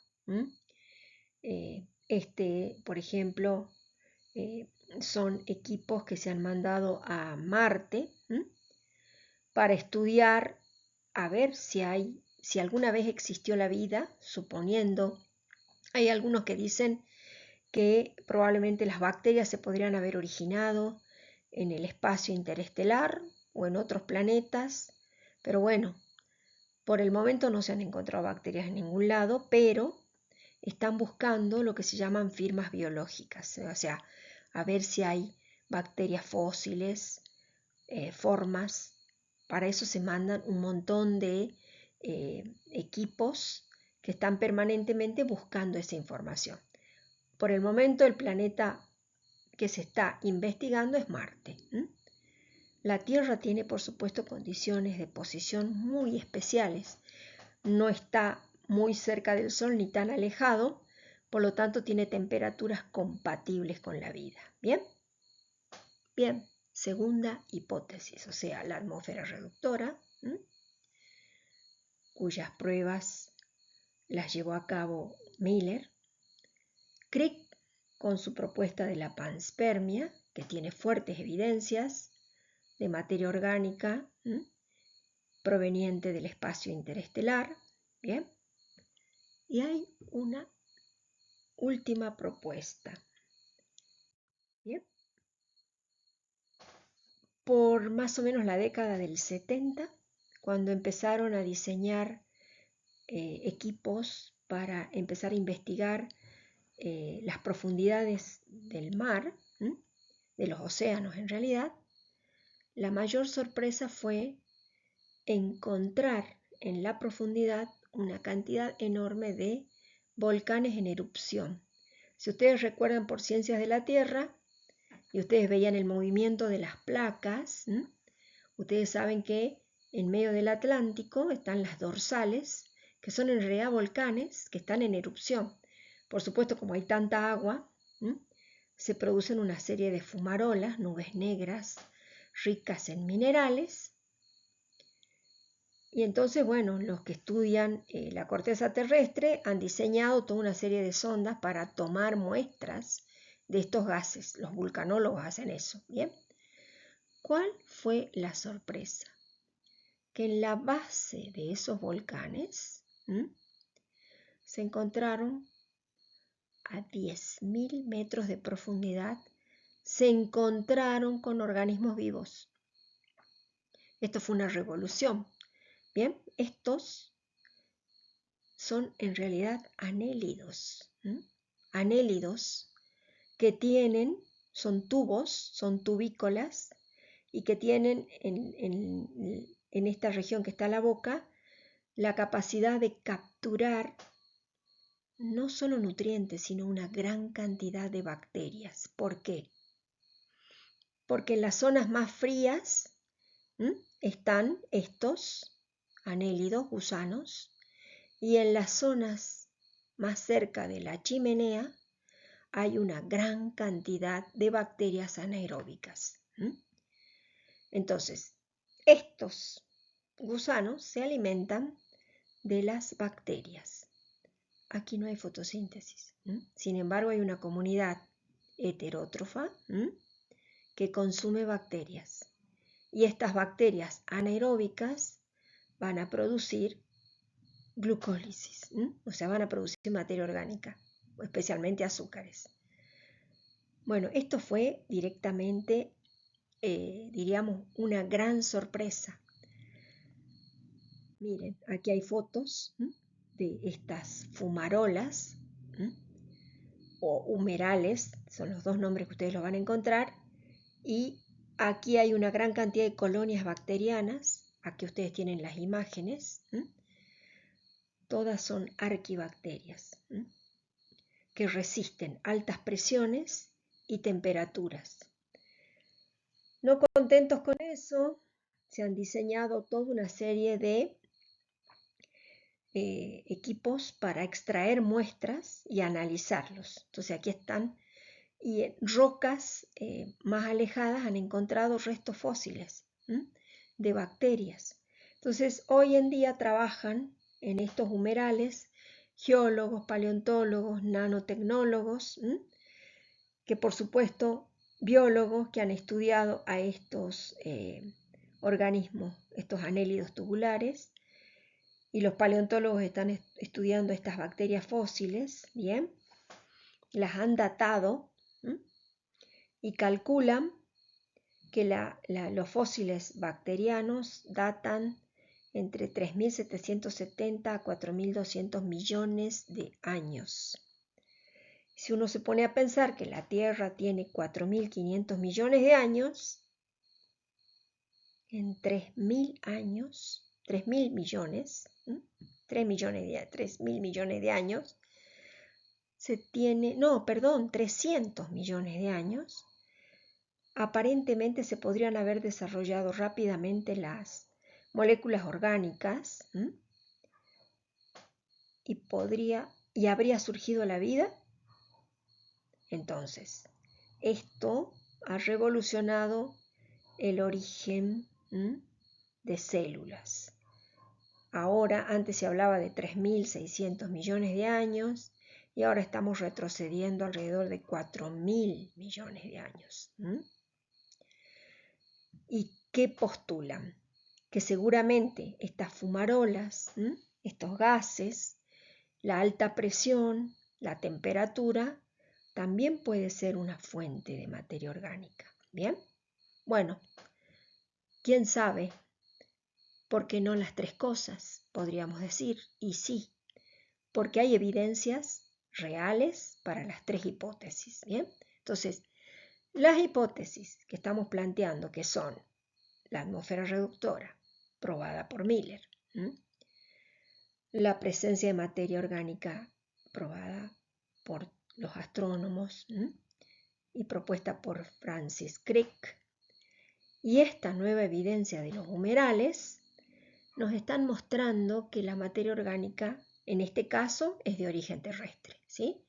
Por ejemplo, son equipos que se han mandado a Marte para estudiar, a ver si alguna vez existió la vida, suponiendo. Hay algunos que dicen que probablemente las bacterias se podrían haber originado en el espacio interestelar o en otros planetas, pero bueno, por el momento no se han encontrado bacterias en ningún lado, pero están buscando lo que se llaman firmas biológicas, o sea, a ver si hay bacterias fósiles, formas. Para eso se mandan un montón de equipos que están permanentemente buscando esa información. Por el momento el planeta que se está investigando es Marte. La Tierra tiene, por supuesto, condiciones de posición muy especiales. No está muy cerca del Sol ni tan alejado, por lo tanto tiene temperaturas compatibles con la vida. ¿Bien? Bien, segunda hipótesis, o sea, la atmósfera reductora, cuyas pruebas las llevó a cabo Miller. Crick, con su propuesta de la panspermia, que tiene fuertes evidencias de materia orgánica proveniente del espacio interestelar. Bien, y hay una última propuesta. Bien, por más o menos la década del 70, cuando empezaron a diseñar equipos para empezar a investigar las profundidades del mar, de los océanos en realidad, la mayor sorpresa fue encontrar en la profundidad una cantidad enorme de volcanes en erupción. Si ustedes recuerdan por Ciencias de la Tierra, y ustedes veían el movimiento de las placas, ustedes saben que en medio del Atlántico están las dorsales, que son en realidad volcanes que están en erupción. Por supuesto, como hay tanta agua, se producen una serie de fumarolas, nubes negras, ricas en minerales. Y entonces, bueno, los que estudian la corteza terrestre han diseñado toda una serie de sondas para tomar muestras de estos gases. Los vulcanólogos hacen eso, ¿bien? ¿Cuál fue la sorpresa? Que en la base de esos volcanes se encontraron a 10.000 metros de profundidad, se encontraron con organismos vivos. Esto fue una revolución. Bien, estos son en realidad anélidos. Anélidos que son tubos, son tubícolas, y que tienen en esta región que está la boca la capacidad de capturar no solo nutrientes, sino una gran cantidad de bacterias. ¿Por qué? Porque en las zonas más frías están estos anélidos, gusanos, y en las zonas más cerca de la chimenea hay una gran cantidad de bacterias anaeróbicas. Entonces, estos gusanos se alimentan de las bacterias. Aquí no hay fotosíntesis. Sin embargo, hay una comunidad heterótrofa que consume bacterias. Y estas bacterias anaeróbicas van a producir glucólisis, o sea, van a producir materia orgánica, especialmente azúcares. Bueno, esto fue directamente, diríamos, una gran sorpresa. Miren, aquí hay fotos de estas fumarolas o humerales, son los dos nombres que ustedes lo van a encontrar, y aquí hay una gran cantidad de colonias bacterianas. Aquí ustedes tienen las imágenes. Todas son arquibacterias que resisten altas presiones y temperaturas. No contentos con eso, se han diseñado toda una serie de equipos para extraer muestras y analizarlos. Entonces aquí están, y en rocas más alejadas han encontrado restos fósiles de bacterias. Entonces hoy en día trabajan en estos humerales geólogos, paleontólogos, nanotecnólogos, que por supuesto biólogos que han estudiado a estos organismos, estos anélidos tubulares, y los paleontólogos están estudiando estas bacterias fósiles, ¿bien? Las han datado y calculan que los fósiles bacterianos datan entre 3.770 a 4.200 millones de años. Si uno se pone a pensar que la Tierra tiene 4.500 millones de años, en 3.000 años, 3.000 millones, 3.000 millones de años, 300 millones de años, aparentemente se podrían haber desarrollado rápidamente las moléculas orgánicas y habría surgido la vida. Entonces, esto ha revolucionado el origen de células. Ahora, antes se hablaba de 3.600 millones de años y ahora estamos retrocediendo alrededor de 4.000 millones de años. ¿Y qué postulan? Que seguramente estas fumarolas, estos gases, la alta presión, la temperatura, también puede ser una fuente de materia orgánica. ¿Bien? Bueno, ¿quién sabe? ¿Por qué no las tres cosas? Podríamos decir, y sí, porque hay evidencias reales para las tres hipótesis. ¿Bien? Entonces, las hipótesis que estamos planteando, que son la atmósfera reductora, probada por Miller, la presencia de materia orgánica probada por los astrónomos y propuesta por Francis Crick, y esta nueva evidencia de los humerales nos están mostrando que la materia orgánica, en este caso, es de origen terrestre, ¿sí?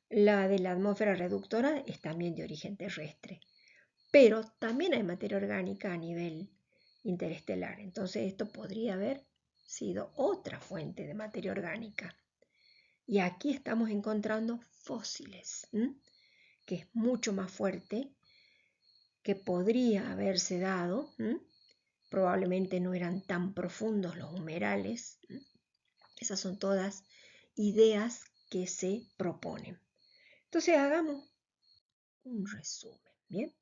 La de la atmósfera reductora es también de origen terrestre, pero también hay materia orgánica a nivel interestelar. Entonces esto podría haber sido otra fuente de materia orgánica. Y aquí estamos encontrando fósiles, que es mucho más fuerte, que podría haberse dado. Probablemente no eran tan profundos los humerales. Esas son todas ideas que se proponen. Entonces hagamos un resumen, ¿bien?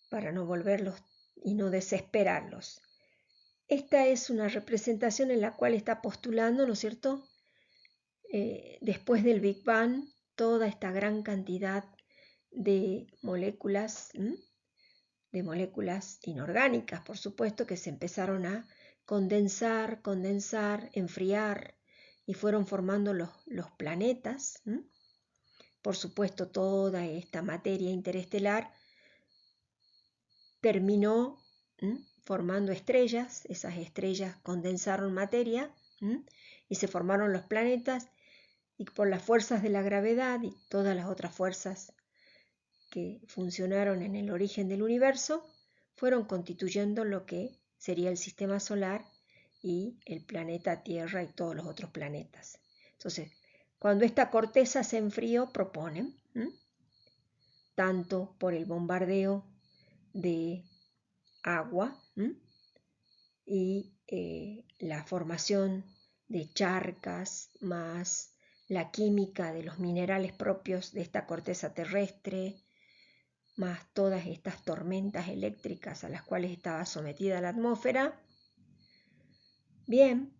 Para no volverlos y no desesperarlos. Esta es una representación en la cual está postulando, ¿no es cierto?, después del Big Bang, toda esta gran cantidad de moléculas de moléculas inorgánicas, por supuesto, que se empezaron a condensar, enfriar y fueron formando los planetas. Por supuesto, toda esta materia interestelar terminó formando estrellas. Esas estrellas condensaron materia y se formaron los planetas, y por las fuerzas de la gravedad y todas las otras fuerzas que funcionaron en el origen del universo, fueron constituyendo lo que sería el sistema solar y el planeta Tierra y todos los otros planetas. Entonces, cuando esta corteza se enfrió, proponen, tanto por el bombardeo de agua y la formación de charcas, más la química de los minerales propios de esta corteza terrestre, más todas estas tormentas eléctricas a las cuales estaba sometida la atmósfera, bien,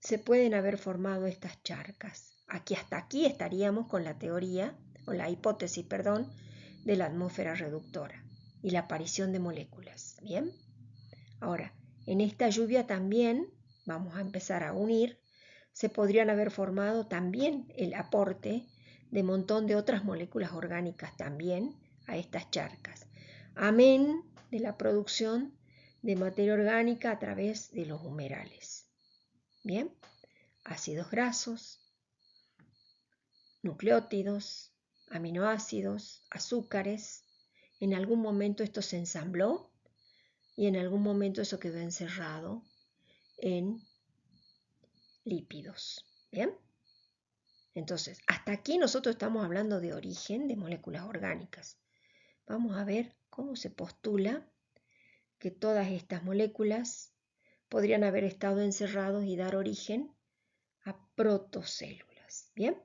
se pueden haber formado estas charcas. Hasta aquí estaríamos con la teoría, o la hipótesis, perdón, de la atmósfera reductora y la aparición de moléculas. Bien, ahora, en esta lluvia también vamos a empezar a unir, se podrían haber formado también el aporte de un montón de otras moléculas orgánicas también a estas charcas. Amén de la producción de materia orgánica a través de los humerales. Bien, ácidos grasos, nucleótidos, aminoácidos, azúcares. En algún momento esto se ensambló y en algún momento eso quedó encerrado en lípidos. Bien, entonces hasta aquí nosotros estamos hablando de origen de moléculas orgánicas. Vamos a ver cómo se postula que todas estas moléculas podrían haber estado encerrados y dar origen a protocélulas. Bien,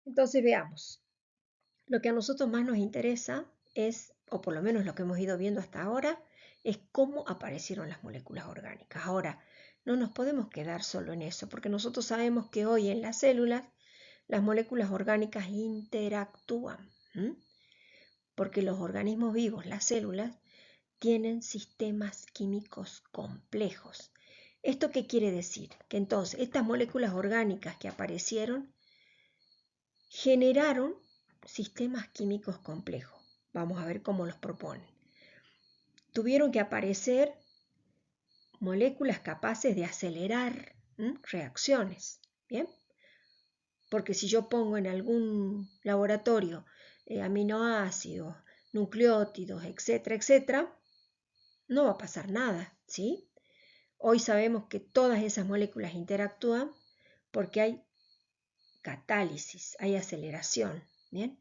entonces veamos. Lo que a nosotros más nos interesa es, o por lo menos lo que hemos ido viendo hasta ahora, es cómo aparecieron las moléculas orgánicas. Ahora, no nos podemos quedar solo en eso, porque nosotros sabemos que hoy en las células las moléculas orgánicas interactúan, porque los organismos vivos, las células, tienen sistemas químicos complejos. ¿Esto qué quiere decir? Que entonces estas moléculas orgánicas que aparecieron generaron sistemas químicos complejos. Vamos a ver cómo los proponen. Tuvieron que aparecer moléculas capaces de acelerar reacciones, ¿bien? Porque si yo pongo en algún laboratorio aminoácidos, nucleótidos, etcétera, etcétera, no va a pasar nada, ¿sí? Hoy sabemos que todas esas moléculas interactúan porque hay catálisis, hay aceleración, ¿bien?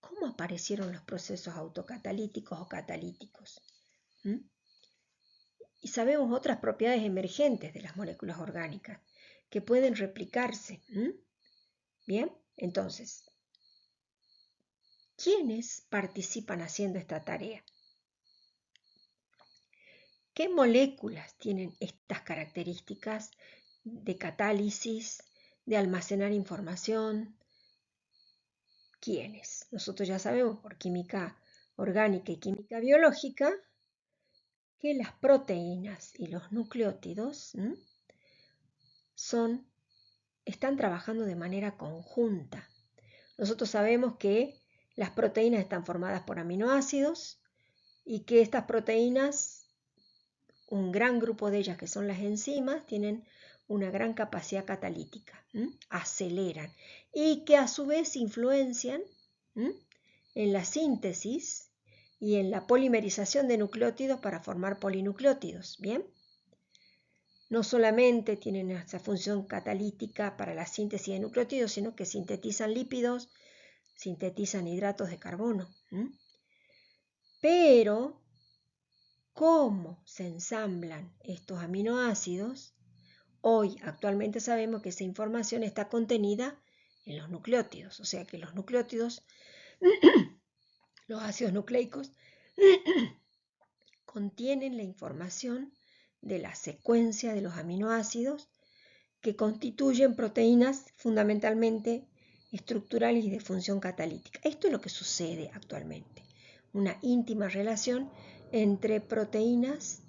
¿Cómo aparecieron los procesos autocatalíticos o catalíticos? Y sabemos otras propiedades emergentes de las moléculas orgánicas que pueden replicarse. Bien, entonces, ¿quiénes participan haciendo esta tarea? ¿Qué moléculas tienen estas características de catálisis, de almacenar información? ¿Quiénes? Nosotros ya sabemos por química orgánica y química biológica que las proteínas y los nucleótidos están trabajando de manera conjunta. Nosotros sabemos que las proteínas están formadas por aminoácidos y que estas proteínas, un gran grupo de ellas que son las enzimas, tienen una gran capacidad catalítica, aceleran y que a su vez influencian en la síntesis y en la polimerización de nucleótidos para formar polinucleótidos. Bien, no solamente tienen esa función catalítica para la síntesis de nucleótidos, sino que sintetizan lípidos, sintetizan hidratos de carbono. Pero, ¿cómo se ensamblan estos aminoácidos? Hoy, actualmente sabemos que esa información está contenida en los nucleótidos, o sea que los nucleótidos, los ácidos nucleicos, contienen la información de la secuencia de los aminoácidos que constituyen proteínas fundamentalmente estructurales y de función catalítica. Esto es lo que sucede actualmente. una íntima relación entre proteínas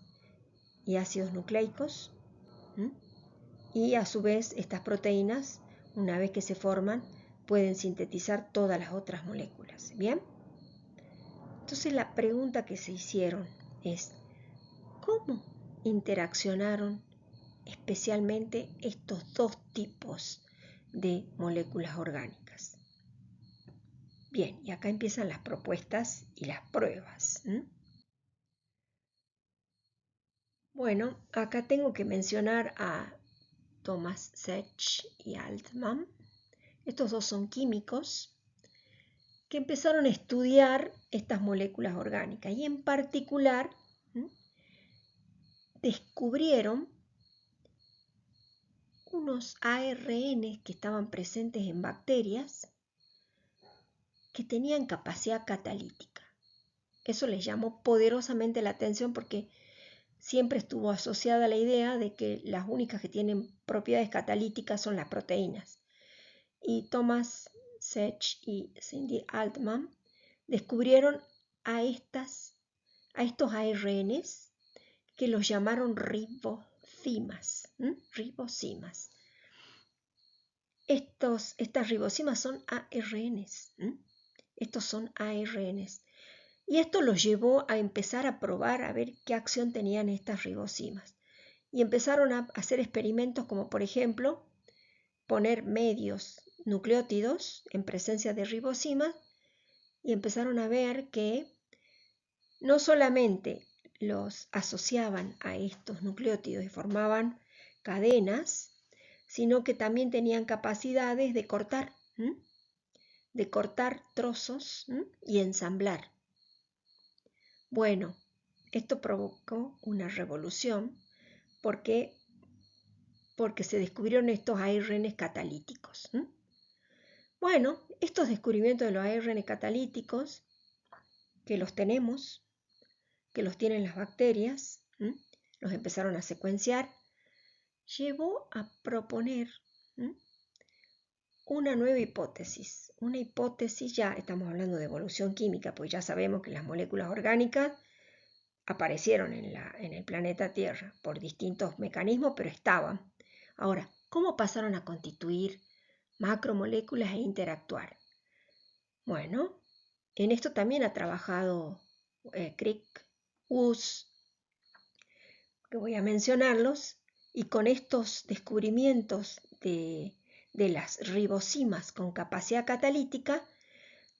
y ácidos nucleicos. Y a su vez estas proteínas, una vez que se forman, pueden sintetizar todas las otras moléculas. ¿Bien? Entonces la pregunta que se hicieron es, ¿cómo interaccionaron especialmente estos dos tipos de moléculas orgánicas? Bien, y acá empiezan las propuestas y las pruebas. Bueno, acá tengo que mencionar a Thomas Sech y Altman. Estos dos son químicos que empezaron a estudiar estas moléculas orgánicas y en particular descubrieron unos ARN que estaban presentes en bacterias que tenían capacidad catalítica. Eso les llamó poderosamente la atención porque siempre estuvo asociada a la idea de que las únicas que tienen propiedades catalíticas son las proteínas. Y Thomas Sech y Cindy Altman descubrieron a estos ARNs que los llamaron ribosimas. Ribosimas. Estas ribosimas son ARNs. Estos son ARNs. Y esto los llevó a empezar a probar a ver qué acción tenían estas ribosimas. Y empezaron a hacer experimentos como, por ejemplo, poner medios nucleótidos en presencia de ribosimas y empezaron a ver que no solamente los asociaban a estos nucleótidos y formaban cadenas, sino que también tenían capacidades de cortar trozos y ensamblar. Bueno, esto provocó una revolución porque se descubrieron estos ARN catalíticos. Bueno, estos descubrimientos de los ARN catalíticos, que los tenemos, que los tienen las bacterias, los empezaron a secuenciar, llevó a proponer una nueva hipótesis. Una hipótesis, ya estamos hablando de evolución química, pues ya sabemos que las moléculas orgánicas aparecieron en el planeta Tierra por distintos mecanismos, pero estaban. Ahora, ¿cómo pasaron a constituir macromoléculas e interactuar? Bueno, en esto también ha trabajado Crick, Woese, que voy a mencionarlos, y con estos descubrimientos de las ribosimas con capacidad catalítica,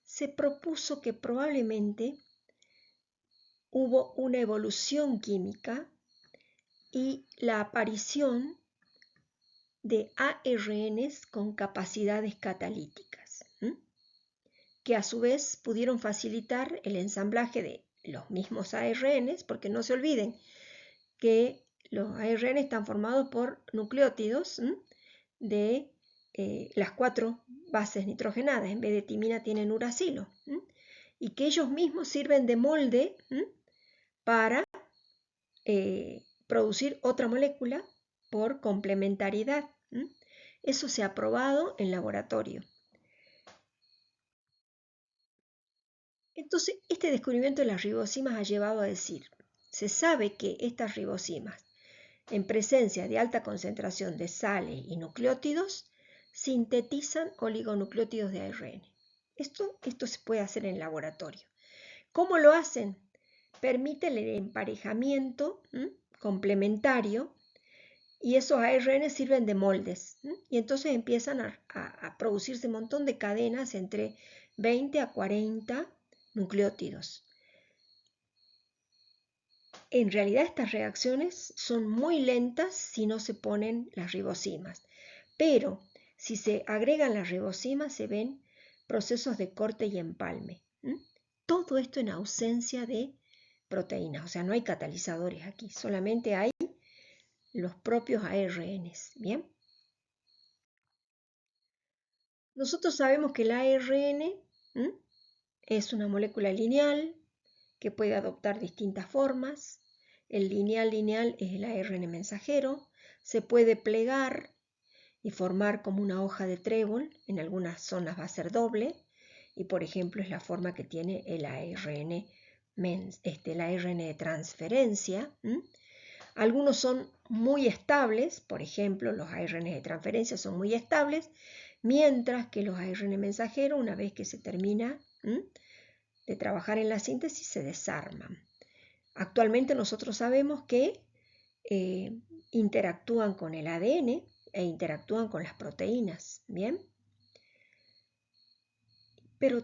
se propuso que probablemente hubo una evolución química y la aparición de ARNs con capacidades catalíticas, que a su vez pudieron facilitar el ensamblaje de los mismos ARNs, porque no se olviden que los ARN están formados por nucleótidos de las 4 bases nitrogenadas. En vez de timina tienen uracilo, y que ellos mismos sirven de molde para producir otra molécula por complementariedad. Eso se ha probado en laboratorio. Entonces, este descubrimiento de las ribosimas ha llevado a decir, se sabe que estas ribosimas, en presencia de alta concentración de sales y nucleótidos, sintetizan oligonucleótidos de ARN. Esto se puede hacer en laboratorio. ¿Cómo lo hacen? Permite el emparejamiento complementario y esos ARN sirven de moldes. Y entonces empiezan a producirse un montón de cadenas entre 20 a 40 nucleótidos. En realidad estas reacciones son muy lentas si no se ponen las ribosimas, pero si se agregan las ribosimas se ven procesos de corte y empalme. Todo esto en ausencia de proteínas, o sea, no hay catalizadores aquí, solamente hay los propios ARNs. ¿Bien? Nosotros sabemos que el ARN es una molécula lineal que puede adoptar distintas formas. El lineal es el ARN mensajero. Se puede plegar y formar como una hoja de trébol. En algunas zonas va a ser doble. y por ejemplo es la forma que tiene el ARN, el ARN de transferencia. Algunos son muy estables, por ejemplo los ARN de transferencia son muy estables, mientras que los ARN mensajeros, una vez que se termina de trabajar en la síntesis, se desarman. Actualmente nosotros sabemos que interactúan con el ADN e interactúan con las proteínas, ¿bien? Pero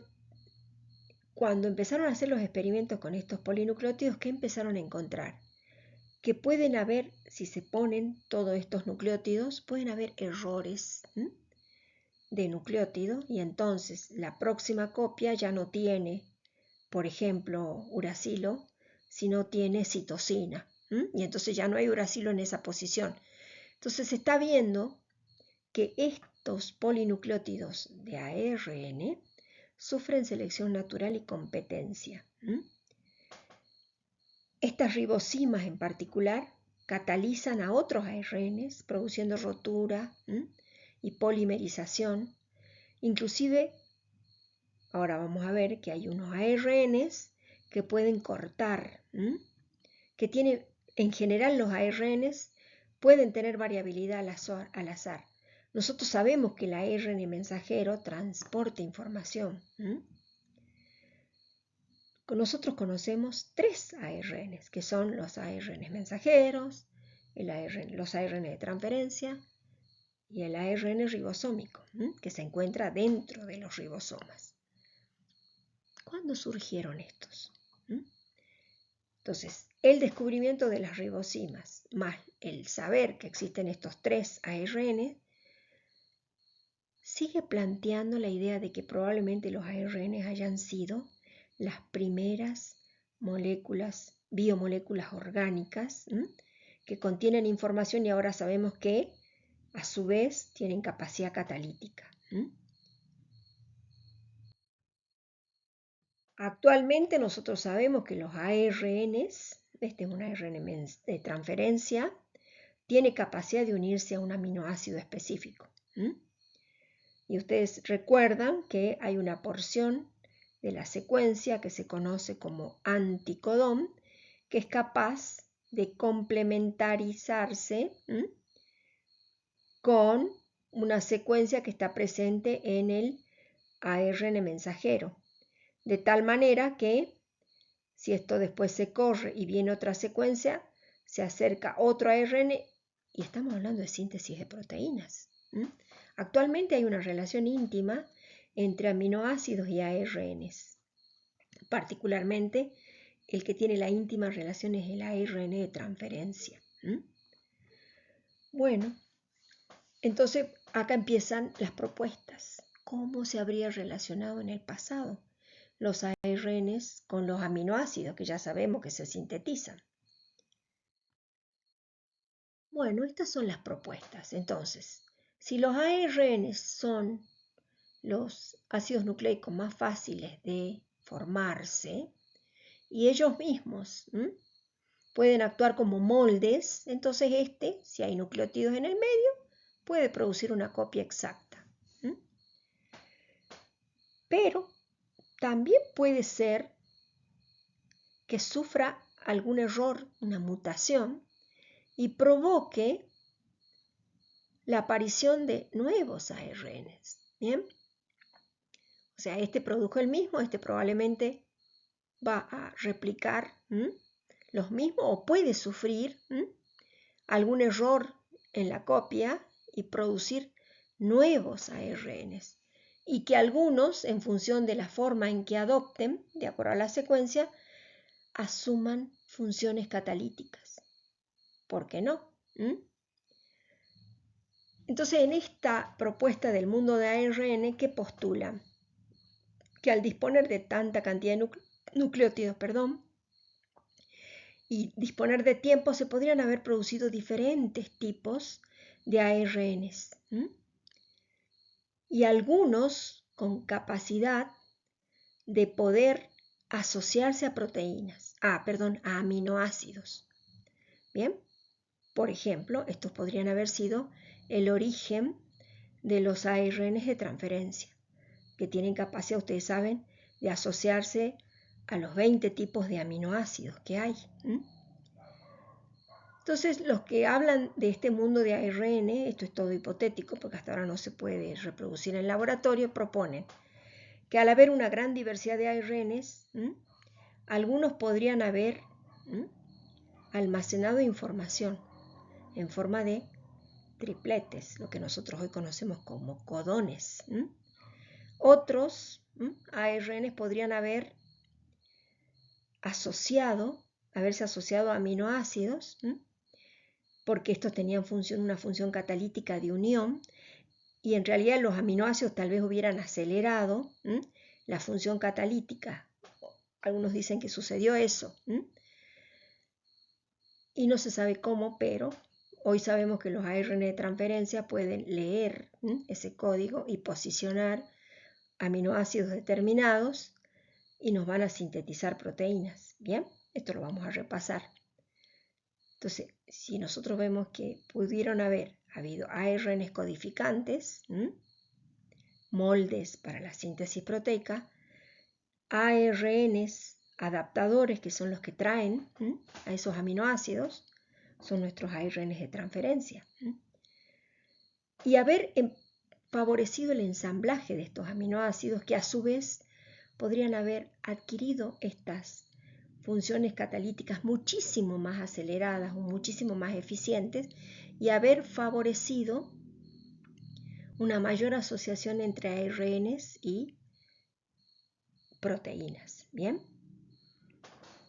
cuando empezaron a hacer los experimentos con estos polinucleótidos, ¿qué empezaron a encontrar? Que pueden haber, si se ponen todos estos nucleótidos, pueden haber errores de nucleótido y entonces la próxima copia ya no tiene, por ejemplo, uracilo, sino tiene citosina. Y entonces ya no hay uracilo en esa posición. Entonces se está viendo que estos polinucleótidos de ARN sufren selección natural y competencia. Estas ribosimas en particular catalizan a otros ARNs produciendo rotura y polimerización. Inclusive, ahora vamos a ver que hay unos ARNs que pueden cortar, que tiene, en general los ARNs pueden tener variabilidad al azar. Nosotros sabemos que el ARN mensajero transporta información. Nosotros conocemos 3 ARNs, que son los ARNs mensajeros, los ARN de transferencia y el ARN ribosómico, que se encuentra dentro de los ribosomas. ¿Cuándo surgieron estos? Entonces, el descubrimiento de las ribosimas más el saber que existen estos 3 ARN sigue planteando la idea de que probablemente los ARN hayan sido las primeras biomoléculas orgánicas que contienen información y ahora sabemos que a su vez tienen capacidad catalítica. Actualmente nosotros sabemos que los ARNs, este es un ARN de transferencia, tiene capacidad de unirse a un aminoácido específico. Y ustedes recuerdan que hay una porción de la secuencia que se conoce como anticodón, que es capaz de complementarizarse con una secuencia que está presente en el ARN mensajero. De tal manera que si esto después se corre y viene otra secuencia, se acerca otro ARN y estamos hablando de síntesis de proteínas. Actualmente hay una relación íntima entre aminoácidos y ARNs. Particularmente el que tiene la íntima relación es el ARN de transferencia. Bueno, entonces acá empiezan las propuestas. ¿Cómo se habría relacionado en el pasado los ARNs con los aminoácidos que ya sabemos que se sintetizan? Bueno, estas son las propuestas. Entonces, si los ARNs son los ácidos nucleicos más fáciles de formarse y ellos mismos pueden actuar como moldes, entonces si hay nucleótidos en el medio, puede producir una copia exacta. Pero también puede ser que sufra algún error, una mutación, y provoque la aparición de nuevos ARNs. ¿Bien? O sea, produjo el mismo, probablemente va a replicar los mismos o puede sufrir algún error en la copia y producir nuevos ARNs. Y que algunos, en función de la forma en que adopten, de acuerdo a la secuencia, asuman funciones catalíticas. ¿Por qué no? Entonces, en esta propuesta del mundo de ARN, ¿qué postula? Que al disponer de tanta cantidad de nucleótidos, y disponer de tiempo, se podrían haber producido diferentes tipos de ARNs. Y algunos con capacidad de poder asociarse a proteínas, a aminoácidos. Bien, por ejemplo, estos podrían haber sido el origen de los ARNs de transferencia. que tienen capacidad, ustedes saben, de asociarse a los 20 tipos de aminoácidos que hay. Entonces, los que hablan de este mundo de ARN, esto es todo hipotético porque hasta ahora no se puede reproducir en laboratorio, proponen que al haber una gran diversidad de ARNs, algunos podrían haber almacenado información en forma de tripletes, lo que nosotros hoy conocemos como codones. Otros ARNs podrían haberse asociado a aminoácidos, porque estos tenían una función catalítica de unión, y en realidad los aminoácidos tal vez hubieran acelerado la función catalítica. Algunos dicen que sucedió eso, y no se sabe cómo, pero hoy sabemos que los ARN de transferencia pueden leer ese código y posicionar aminoácidos determinados y nos van a sintetizar proteínas. Bien, esto lo vamos a repasar. Entonces, si nosotros vemos que pudieron haber habido ARNs codificantes, moldes para la síntesis proteica, ARNs adaptadores, que son los que traen a esos aminoácidos, son nuestros ARNs de transferencia. Y haber favorecido el ensamblaje de estos aminoácidos, que a su vez podrían haber adquirido estas funciones catalíticas muchísimo más aceleradas o muchísimo más eficientes, y haber favorecido una mayor asociación entre ARNs y proteínas. Bien,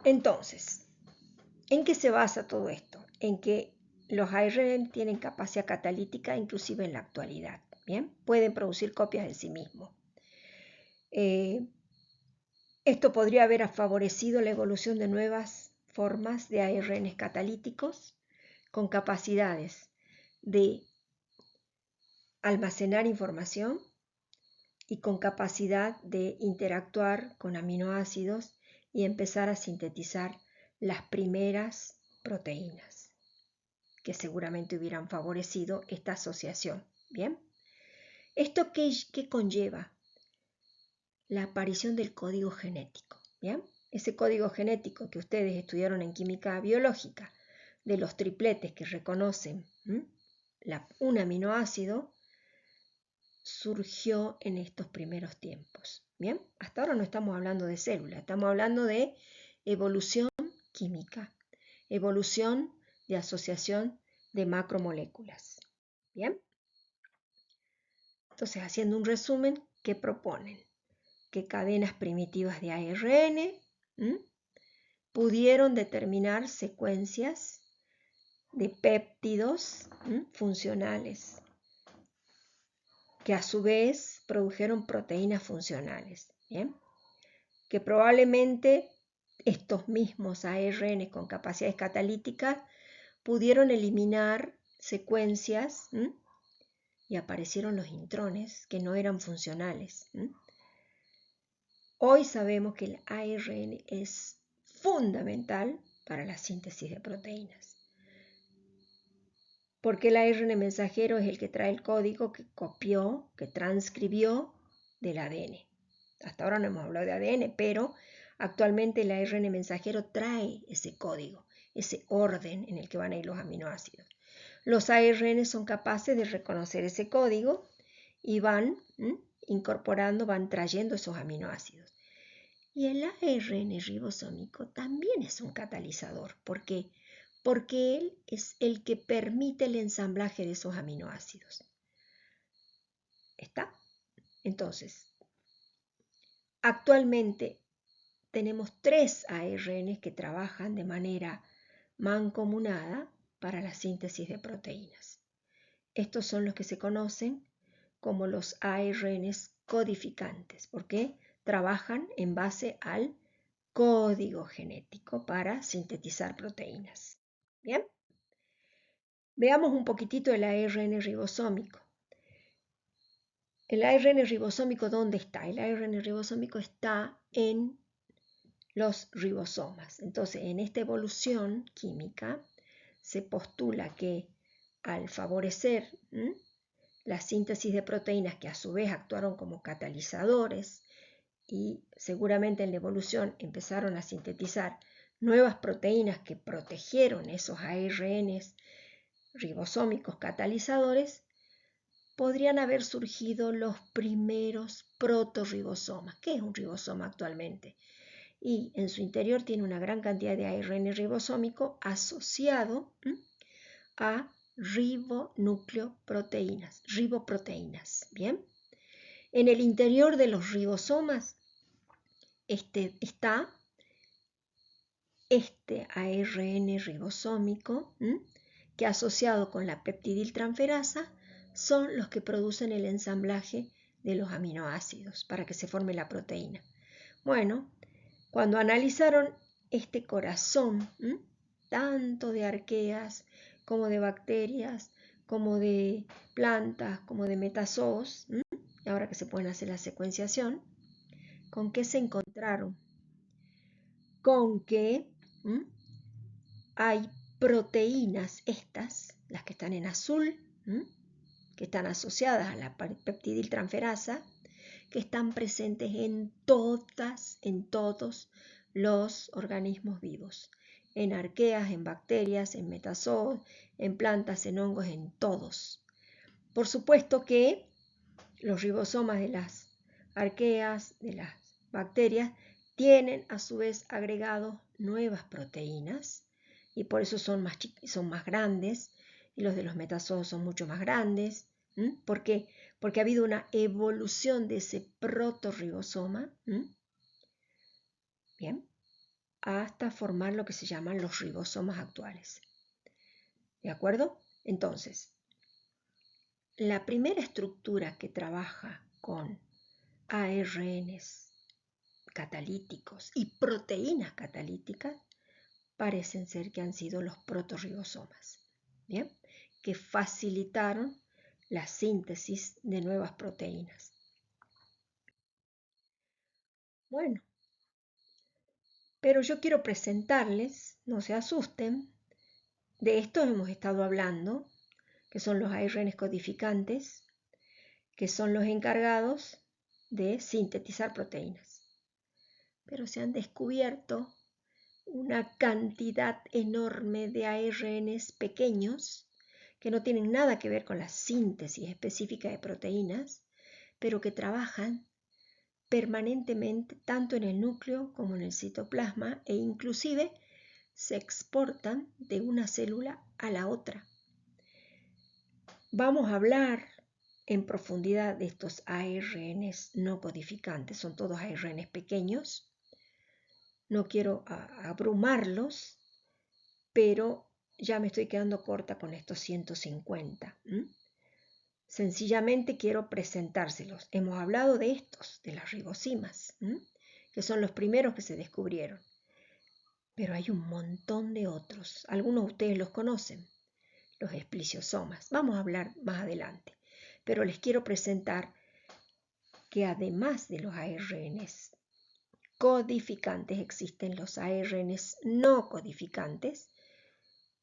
entonces, ¿en qué se basa todo esto? En que los ARN tienen capacidad catalítica inclusive en la actualidad. Bien, pueden producir copias de sí mismos. Esto podría haber favorecido la evolución de nuevas formas de ARNs catalíticos con capacidades de almacenar información y con capacidad de interactuar con aminoácidos y empezar a sintetizar las primeras proteínas, que seguramente hubieran favorecido esta asociación. Bien, ¿esto qué conlleva? La aparición del código genético. Bien, ese código genético que ustedes estudiaron en química biológica, de los tripletes que reconocen un aminoácido, surgió en estos primeros tiempos. Bien, hasta ahora no estamos hablando de células, estamos hablando de evolución química, evolución de asociación de macromoléculas. Bien, entonces, haciendo un resumen, ¿qué proponen? Que cadenas primitivas de ARN pudieron determinar secuencias de péptidos funcionales, que a su vez produjeron proteínas funcionales. ¿Bien? Que probablemente estos mismos ARN con capacidades catalíticas pudieron eliminar secuencias y aparecieron los intrones que no eran funcionales. Hoy sabemos que el ARN es fundamental para la síntesis de proteínas, porque el ARN mensajero es el que trae el código que copió, que transcribió del ADN. Hasta ahora no hemos hablado de ADN, pero actualmente el ARN mensajero trae ese código, ese orden en el que van a ir los aminoácidos. Los ARN son capaces de reconocer ese código y van incorporando, van trayendo esos aminoácidos. Y el ARN ribosómico también es un catalizador. ¿Por qué? Porque él es el que permite el ensamblaje de esos aminoácidos. ¿Está? Entonces, actualmente tenemos 3 ARNs que trabajan de manera mancomunada para la síntesis de proteínas. Estos son los que se conocen como los ARNs codificantes, porque trabajan en base al código genético para sintetizar proteínas. Bien, veamos un poquitito el ARN ribosómico. El ARN ribosómico, ¿dónde está? El ARN ribosómico está en los ribosomas. Entonces, en esta evolución química se postula que al favorecer la síntesis de proteínas que a su vez actuaron como catalizadores y seguramente en la evolución empezaron a sintetizar nuevas proteínas que protegieron esos ARNs ribosómicos catalizadores, podrían haber surgido los primeros protorribosomas. ¿Qué es un ribosoma actualmente? Y en su interior tiene una gran cantidad de ARN ribosómico asociado a ribonucleoproteínas, riboproteínas. Bien, en el interior de los ribosomas está este ARN ribosómico que asociado con la peptidiltransferasa son los que producen el ensamblaje de los aminoácidos para que se forme la proteína. Bueno, cuando analizaron este corazón, tanto de arqueas como de bacterias, como de plantas, como de metazoos, ahora que se pueden hacer la secuenciación, ¿con qué se encontraron? Con que hay proteínas, estas, las que están en azul, que están asociadas a la peptidiltransferasa, que están presentes en todos los organismos vivos, en arqueas, en bacterias, en metazoos, en plantas, en hongos, en todos. Por supuesto que los ribosomas de las arqueas, de las bacterias, tienen a su vez agregados nuevas proteínas y por eso son más grandes, y los de los metazoos son mucho más grandes. ¿Por qué? Porque ha habido una evolución de ese protorribosoma, bien, hasta formar lo que se llaman los ribosomas actuales. ¿De acuerdo? Entonces, la primera estructura que trabaja con ARNs catalíticos y proteínas catalíticas parecen ser que han sido los protorribosomas, ¿bien? Que facilitaron la síntesis de nuevas proteínas. Bueno, pero yo quiero presentarles, no se asusten, de estos hemos estado hablando, que son los ARNs codificantes, que son los encargados de sintetizar proteínas. Pero se han descubierto una cantidad enorme de ARNs pequeños que no tienen nada que ver con la síntesis específica de proteínas, pero que trabajan permanentemente tanto en el núcleo como en el citoplasma e inclusive se exportan de una célula a la otra. Vamos a hablar en profundidad de estos ARNs no codificantes, son todos ARNs pequeños. No quiero abrumarlos, pero ya me estoy quedando corta con estos 150. Sencillamente quiero presentárselos. Hemos hablado de estos, de las ribosimas, que son los primeros que se descubrieron. Pero hay un montón de otros. Algunos de ustedes los conocen, los esplisiosomas. Vamos a hablar más adelante. Pero les quiero presentar que además de los ARNs codificantes existen los ARNs no codificantes.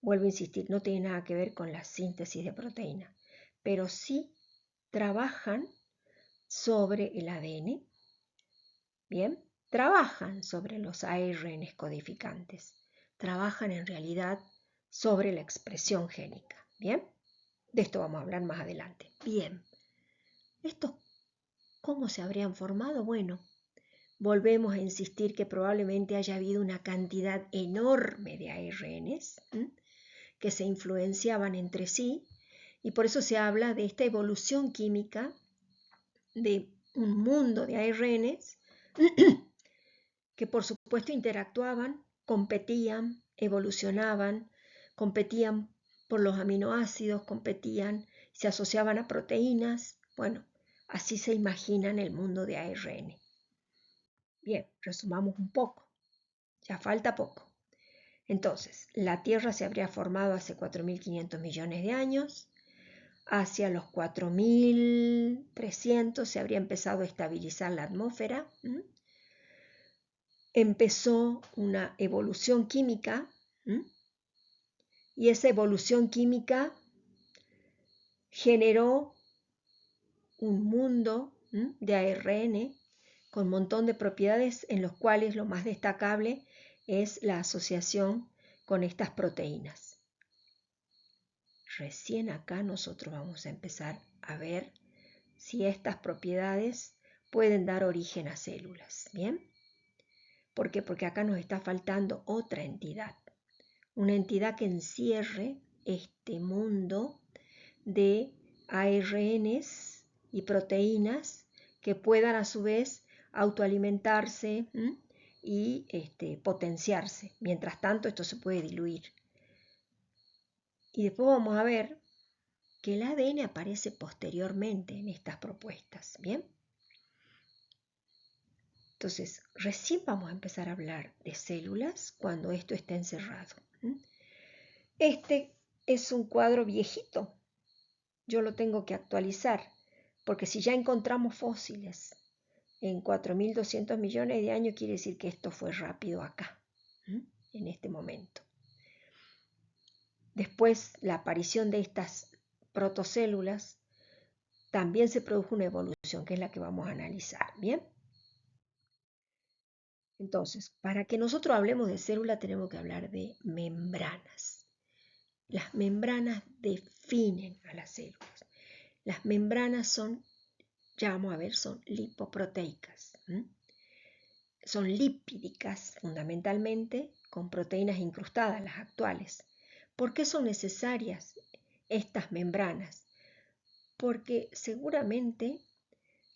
Vuelvo a insistir, no tiene nada que ver con la síntesis de proteína, pero sí trabajan sobre el ADN, bien, trabajan sobre los ARNs codificantes, trabajan en realidad sobre la expresión génica, bien, de esto vamos a hablar más adelante. Bien, ¿estos cómo se habrían formado? Bueno, volvemos a insistir que probablemente haya habido una cantidad enorme de ARNs que se influenciaban entre sí y por eso se habla de esta evolución química de un mundo de ARNs que por supuesto interactuaban, competían, evolucionaban, competían por los aminoácidos, competían, se asociaban a proteínas. Bueno, así se imaginan el mundo de ARN. Bien, resumamos un poco, ya falta poco. Entonces, la Tierra se habría formado hace 4.500 millones de años. Hacia los 4.300 se habría empezado a estabilizar la atmósfera. Empezó una evolución química y esa evolución química generó un mundo de ARN con un montón de propiedades en los cuales lo más destacable es la asociación con estas proteínas. Recién acá nosotros vamos a empezar a ver si estas propiedades pueden dar origen a células, ¿bien? ¿Por qué? Porque acá nos está faltando otra entidad, una entidad que encierre este mundo de ARNs y proteínas que puedan a su vez autoalimentarse y potenciarse. Mientras tanto, esto se puede diluir. Y después vamos a ver que el ADN aparece posteriormente en estas propuestas, ¿bien? Entonces, recién vamos a empezar a hablar de células cuando esto está encerrado. Este es un cuadro viejito. Yo lo tengo que actualizar, porque si ya encontramos fósiles en 4.200 millones de años, quiere decir que esto fue rápido acá, en este momento. Después, la aparición de estas protocélulas, también se produjo una evolución, que es la que vamos a analizar, ¿bien? Entonces, para que nosotros hablemos de célula, tenemos que hablar de membranas. Las membranas definen a las células. Las membranas son, ya vamos a ver, son lipoproteicas. Son lipídicas fundamentalmente, con proteínas incrustadas, las actuales. ¿Por qué son necesarias estas membranas? Porque seguramente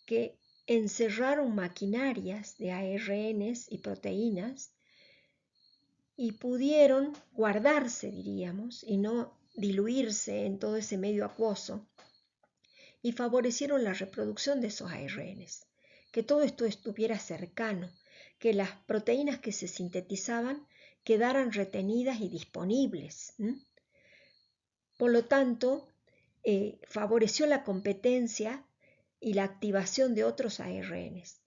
que encerraron maquinarias de ARNs y proteínas y pudieron guardarse, diríamos, y no diluirse en todo ese medio acuoso, y favorecieron la reproducción de esos ARNs, que todo esto estuviera cercano, que las proteínas que se sintetizaban quedaran retenidas y disponibles. Por lo tanto, favoreció la competencia y la activación de otros ARNs.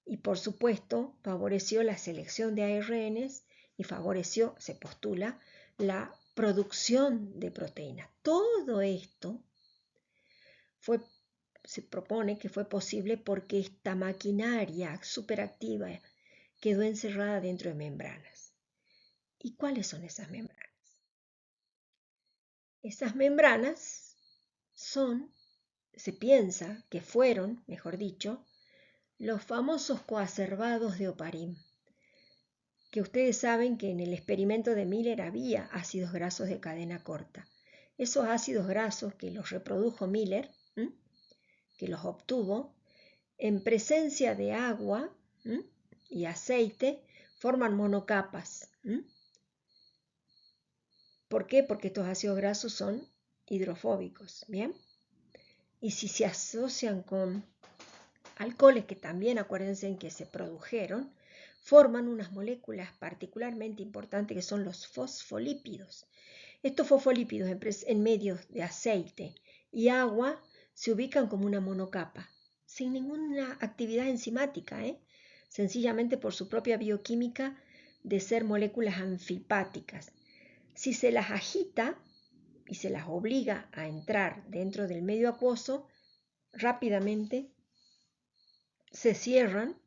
Y por supuesto, favoreció la selección de ARNs y favoreció, se postula, la producción de proteínas. Todo esto se propone que fue posible porque esta maquinaria superactiva quedó encerrada dentro de membranas. ¿Y cuáles son esas membranas? Esas membranas se piensa que fueron, mejor dicho, los famosos coacervados de Oparin, que ustedes saben que en el experimento de Miller había ácidos grasos de cadena corta. Esos ácidos grasos que los reprodujo Miller, que los obtuvo, en presencia de agua y aceite, forman monocapas. ¿Por qué? Porque estos ácidos grasos son hidrofóbicos, ¿bien? Y si se asocian con alcoholes, que también acuérdense en que se produjeron, forman unas moléculas particularmente importantes que son los fosfolípidos. Estos fosfolípidos en medio de aceite y agua se ubican como una monocapa, sin ninguna actividad enzimática, sencillamente por su propia bioquímica de ser moléculas anfipáticas. Si se las agita y se las obliga a entrar dentro del medio acuoso, rápidamente se cierran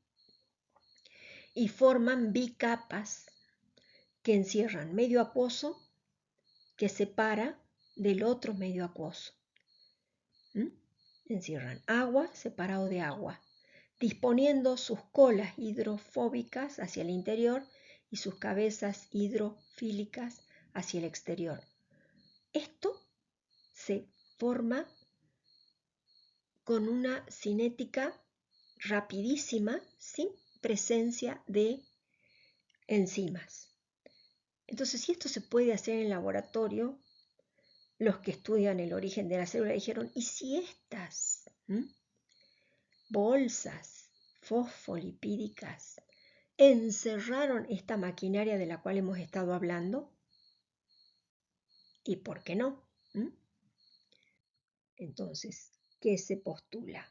y forman bicapas que encierran medio acuoso que separa del otro medio acuoso. Encierran agua separado de agua, disponiendo sus colas hidrofóbicas hacia el interior y sus cabezas hidrofílicas hacia el exterior. Esto se forma con una cinética rapidísima, sin presencia de enzimas. Entonces, si esto se puede hacer en el laboratorio, los que estudian el origen de la célula dijeron, ¿y si estas bolsas fosfolipídicas encerraron esta maquinaria de la cual hemos estado hablando? ¿Y por qué no? Entonces, ¿qué se postula?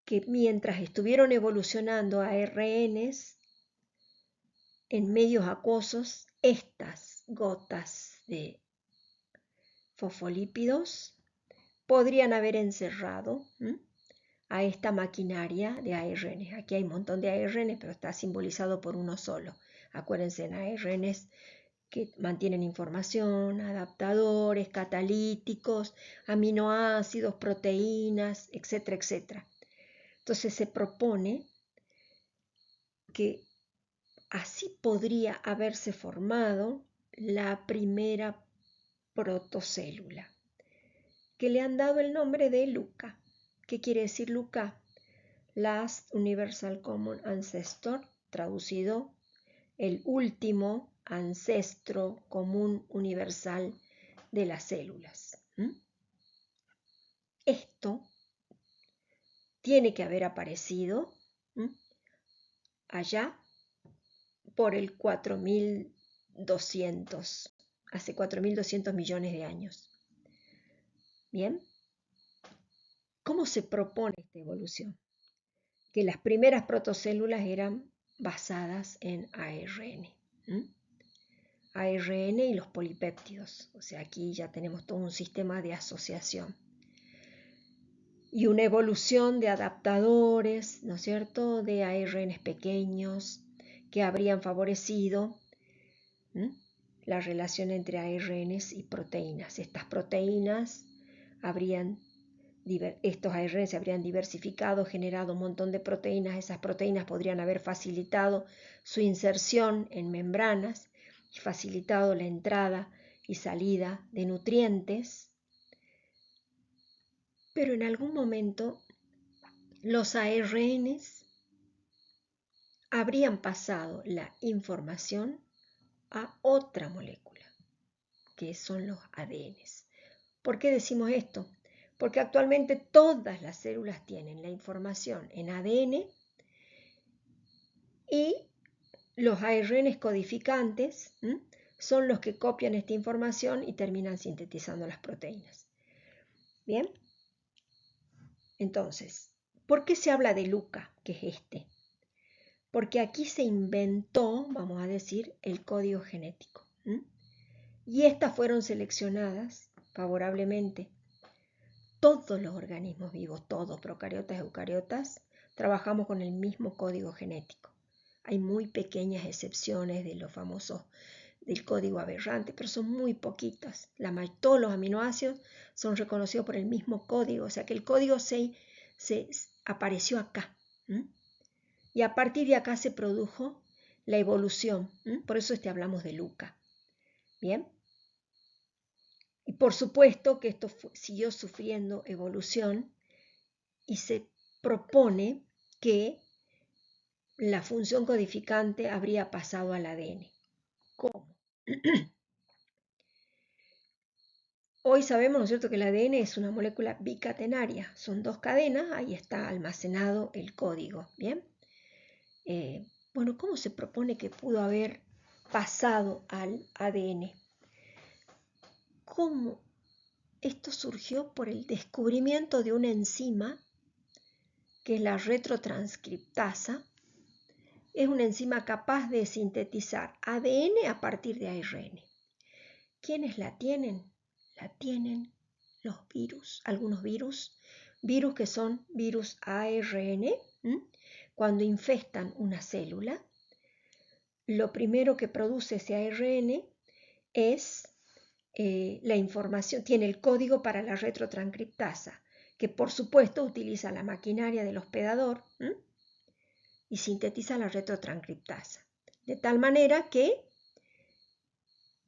Que mientras estuvieron evolucionando ARNs en medios acuosos, estas gotas de fosfolípidos podrían haber encerrado a esta maquinaria de ARN. Aquí hay un montón de ARN, pero está simbolizado por uno solo. Acuérdense, en ARNs que mantienen información, adaptadores, catalíticos, aminoácidos, proteínas, etcétera, etcétera. Entonces se propone que así podría haberse formado la primera protocélula, que le han dado el nombre de LUCA. ¿Qué quiere decir LUCA? Last Universal Common Ancestor, traducido, el último ancestro común universal de las células. Esto tiene que haber aparecido allá por el 4200, hace 4200 millones de años. Bien, ¿cómo se propone esta evolución? Que las primeras protocélulas eran basadas en ARN. ARN y los polipéptidos. O sea, aquí ya tenemos todo un sistema de asociación. Y una evolución de adaptadores, ¿no es cierto?, de ARNs pequeños que habrían favorecido la relación entre ARNs y proteínas. Estas proteínas estos ARN se habrían diversificado, generado un montón de proteínas. Esas proteínas podrían haber facilitado su inserción en membranas y facilitado la entrada y salida de nutrientes. Pero en algún momento los ARNs habrían pasado la información a otra molécula, que son los ADNs. ¿Por qué decimos esto? Porque actualmente todas las células tienen la información en ADN y los ARNs codificantes son los que copian esta información y terminan sintetizando las proteínas. ¿Bien? Entonces, ¿por qué se habla de LUCA, que es este? Porque aquí se inventó, vamos a decir, el código genético. Y estas fueron seleccionadas favorablemente. Todos los organismos vivos, todos, procariotas, eucariotas, trabajamos con el mismo código genético. Hay muy pequeñas excepciones de los famosos del código aberrante, pero son muy poquitas. Todos los aminoácidos son reconocidos por el mismo código, o sea que el código se apareció acá. Y a partir de acá se produjo la evolución. Por eso hablamos de LUCA. Bien. Y por supuesto que esto siguió sufriendo evolución y se propone que la función codificante habría pasado al ADN. ¿Cómo? Hoy sabemos, ¿no es cierto?, que el ADN es una molécula bicatenaria. Son dos cadenas, ahí está almacenado el código. Bien. Bueno, ¿cómo se propone que pudo haber pasado al ADN? ¿Cómo? Esto surgió por el descubrimiento de una enzima que es la retrotranscriptasa. Es una enzima capaz de sintetizar ADN a partir de ARN. ¿Quiénes la tienen? La tienen los virus, algunos virus que son virus ARN. Cuando infestan una célula, lo primero que produce ese ARN es la información, tiene el código para la retrotranscriptasa, que por supuesto utiliza la maquinaria del hospedador y sintetiza la retrotranscriptasa. De tal manera que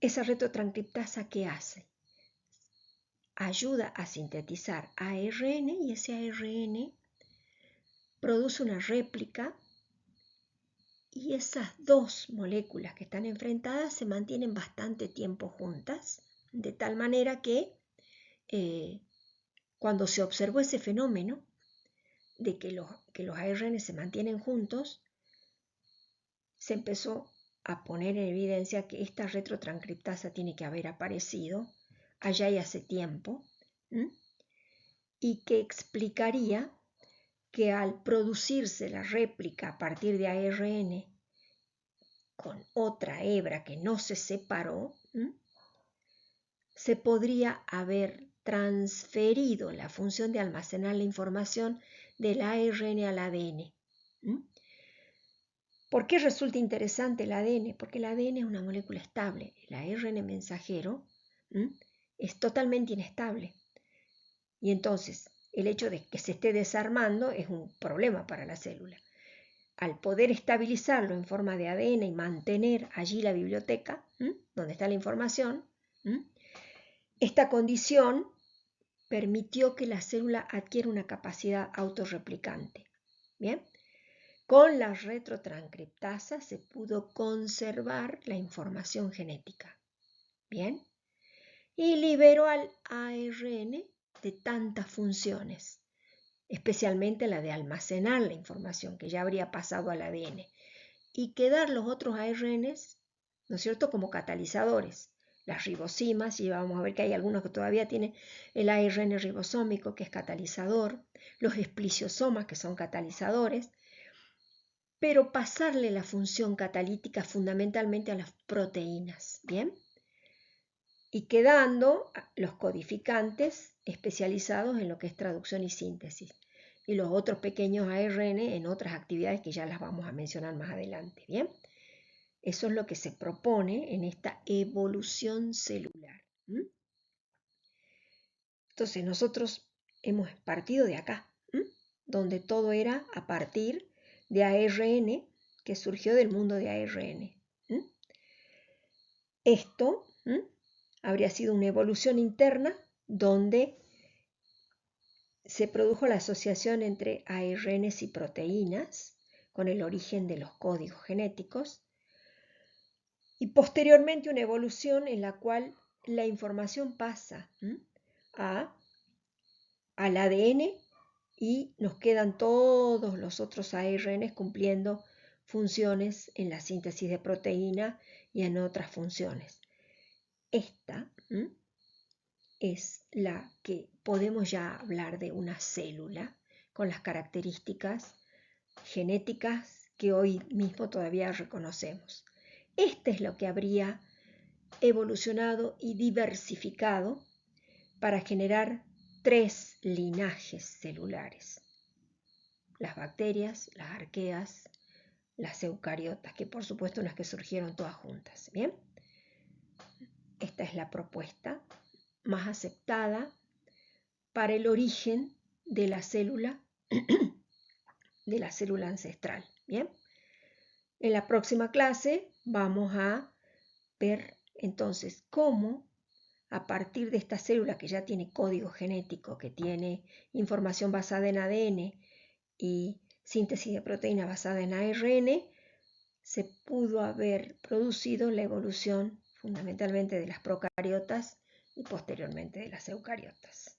esa retrotranscriptasa, ¿qué hace? Ayuda a sintetizar ARN y ese ARN produce una réplica y esas dos moléculas que están enfrentadas se mantienen bastante tiempo juntas, de tal manera que cuando se observó ese fenómeno de que los ARN se mantienen juntos, se empezó a poner en evidencia que esta retrotranscriptasa tiene que haber aparecido allá y hace tiempo, y que explicaría que al producirse la réplica a partir de ARN con otra hebra que no se separó, se podría haber transferido la función de almacenar la información del ARN al ADN. ¿Por qué resulta interesante el ADN? Porque el ADN es una molécula estable. El ARN mensajero es totalmente inestable. Y entonces, el hecho de que se esté desarmando es un problema para la célula. Al poder estabilizarlo en forma de ADN y mantener allí la biblioteca, donde está la información, esta condición permitió que la célula adquiera una capacidad autorreplicante. ¿Bien? Con la retrotranscriptasa se pudo conservar la información genética. ¿Bien? Y liberó al ARN de tantas funciones, especialmente la de almacenar la información que ya habría pasado al ADN y quedar los otros ARNs, ¿no es cierto?, como catalizadores. Las ribosimas, y vamos a ver que hay algunos que todavía tienen el ARN ribosómico, que es catalizador, los esplisiosomas, que son catalizadores, pero pasarle la función catalítica fundamentalmente a las proteínas, ¿bien? Y quedando los codificantes especializados en lo que es traducción y síntesis, y los otros pequeños ARN en otras actividades que ya las vamos a mencionar más adelante, ¿bien? Eso es lo que se propone en esta evolución celular. Entonces nosotros hemos partido de acá, donde todo era a partir de ARN, que surgió del mundo de ARN. Esto habría sido una evolución interna donde se produjo la asociación entre ARNs y proteínas con el origen de los códigos genéticos, y posteriormente una evolución en la cual la información pasa al ADN y nos quedan todos los otros ARNs cumpliendo funciones en la síntesis de proteína y en otras funciones. Esta es la que podemos ya hablar de una célula con las características genéticas que hoy mismo todavía reconocemos. Este es lo que habría evolucionado y diversificado para generar 3 linajes celulares: las bacterias, las arqueas, las eucariotas, que por supuesto no es que surgieron todas juntas. Bien, esta es la propuesta más aceptada para el origen de la célula ancestral. Bien, en la próxima clase vamos a ver entonces cómo, a partir de esta célula que ya tiene código genético, que tiene información basada en ADN y síntesis de proteína basada en ARN, se pudo haber producido la evolución fundamentalmente de las procariotas y posteriormente de las eucariotas.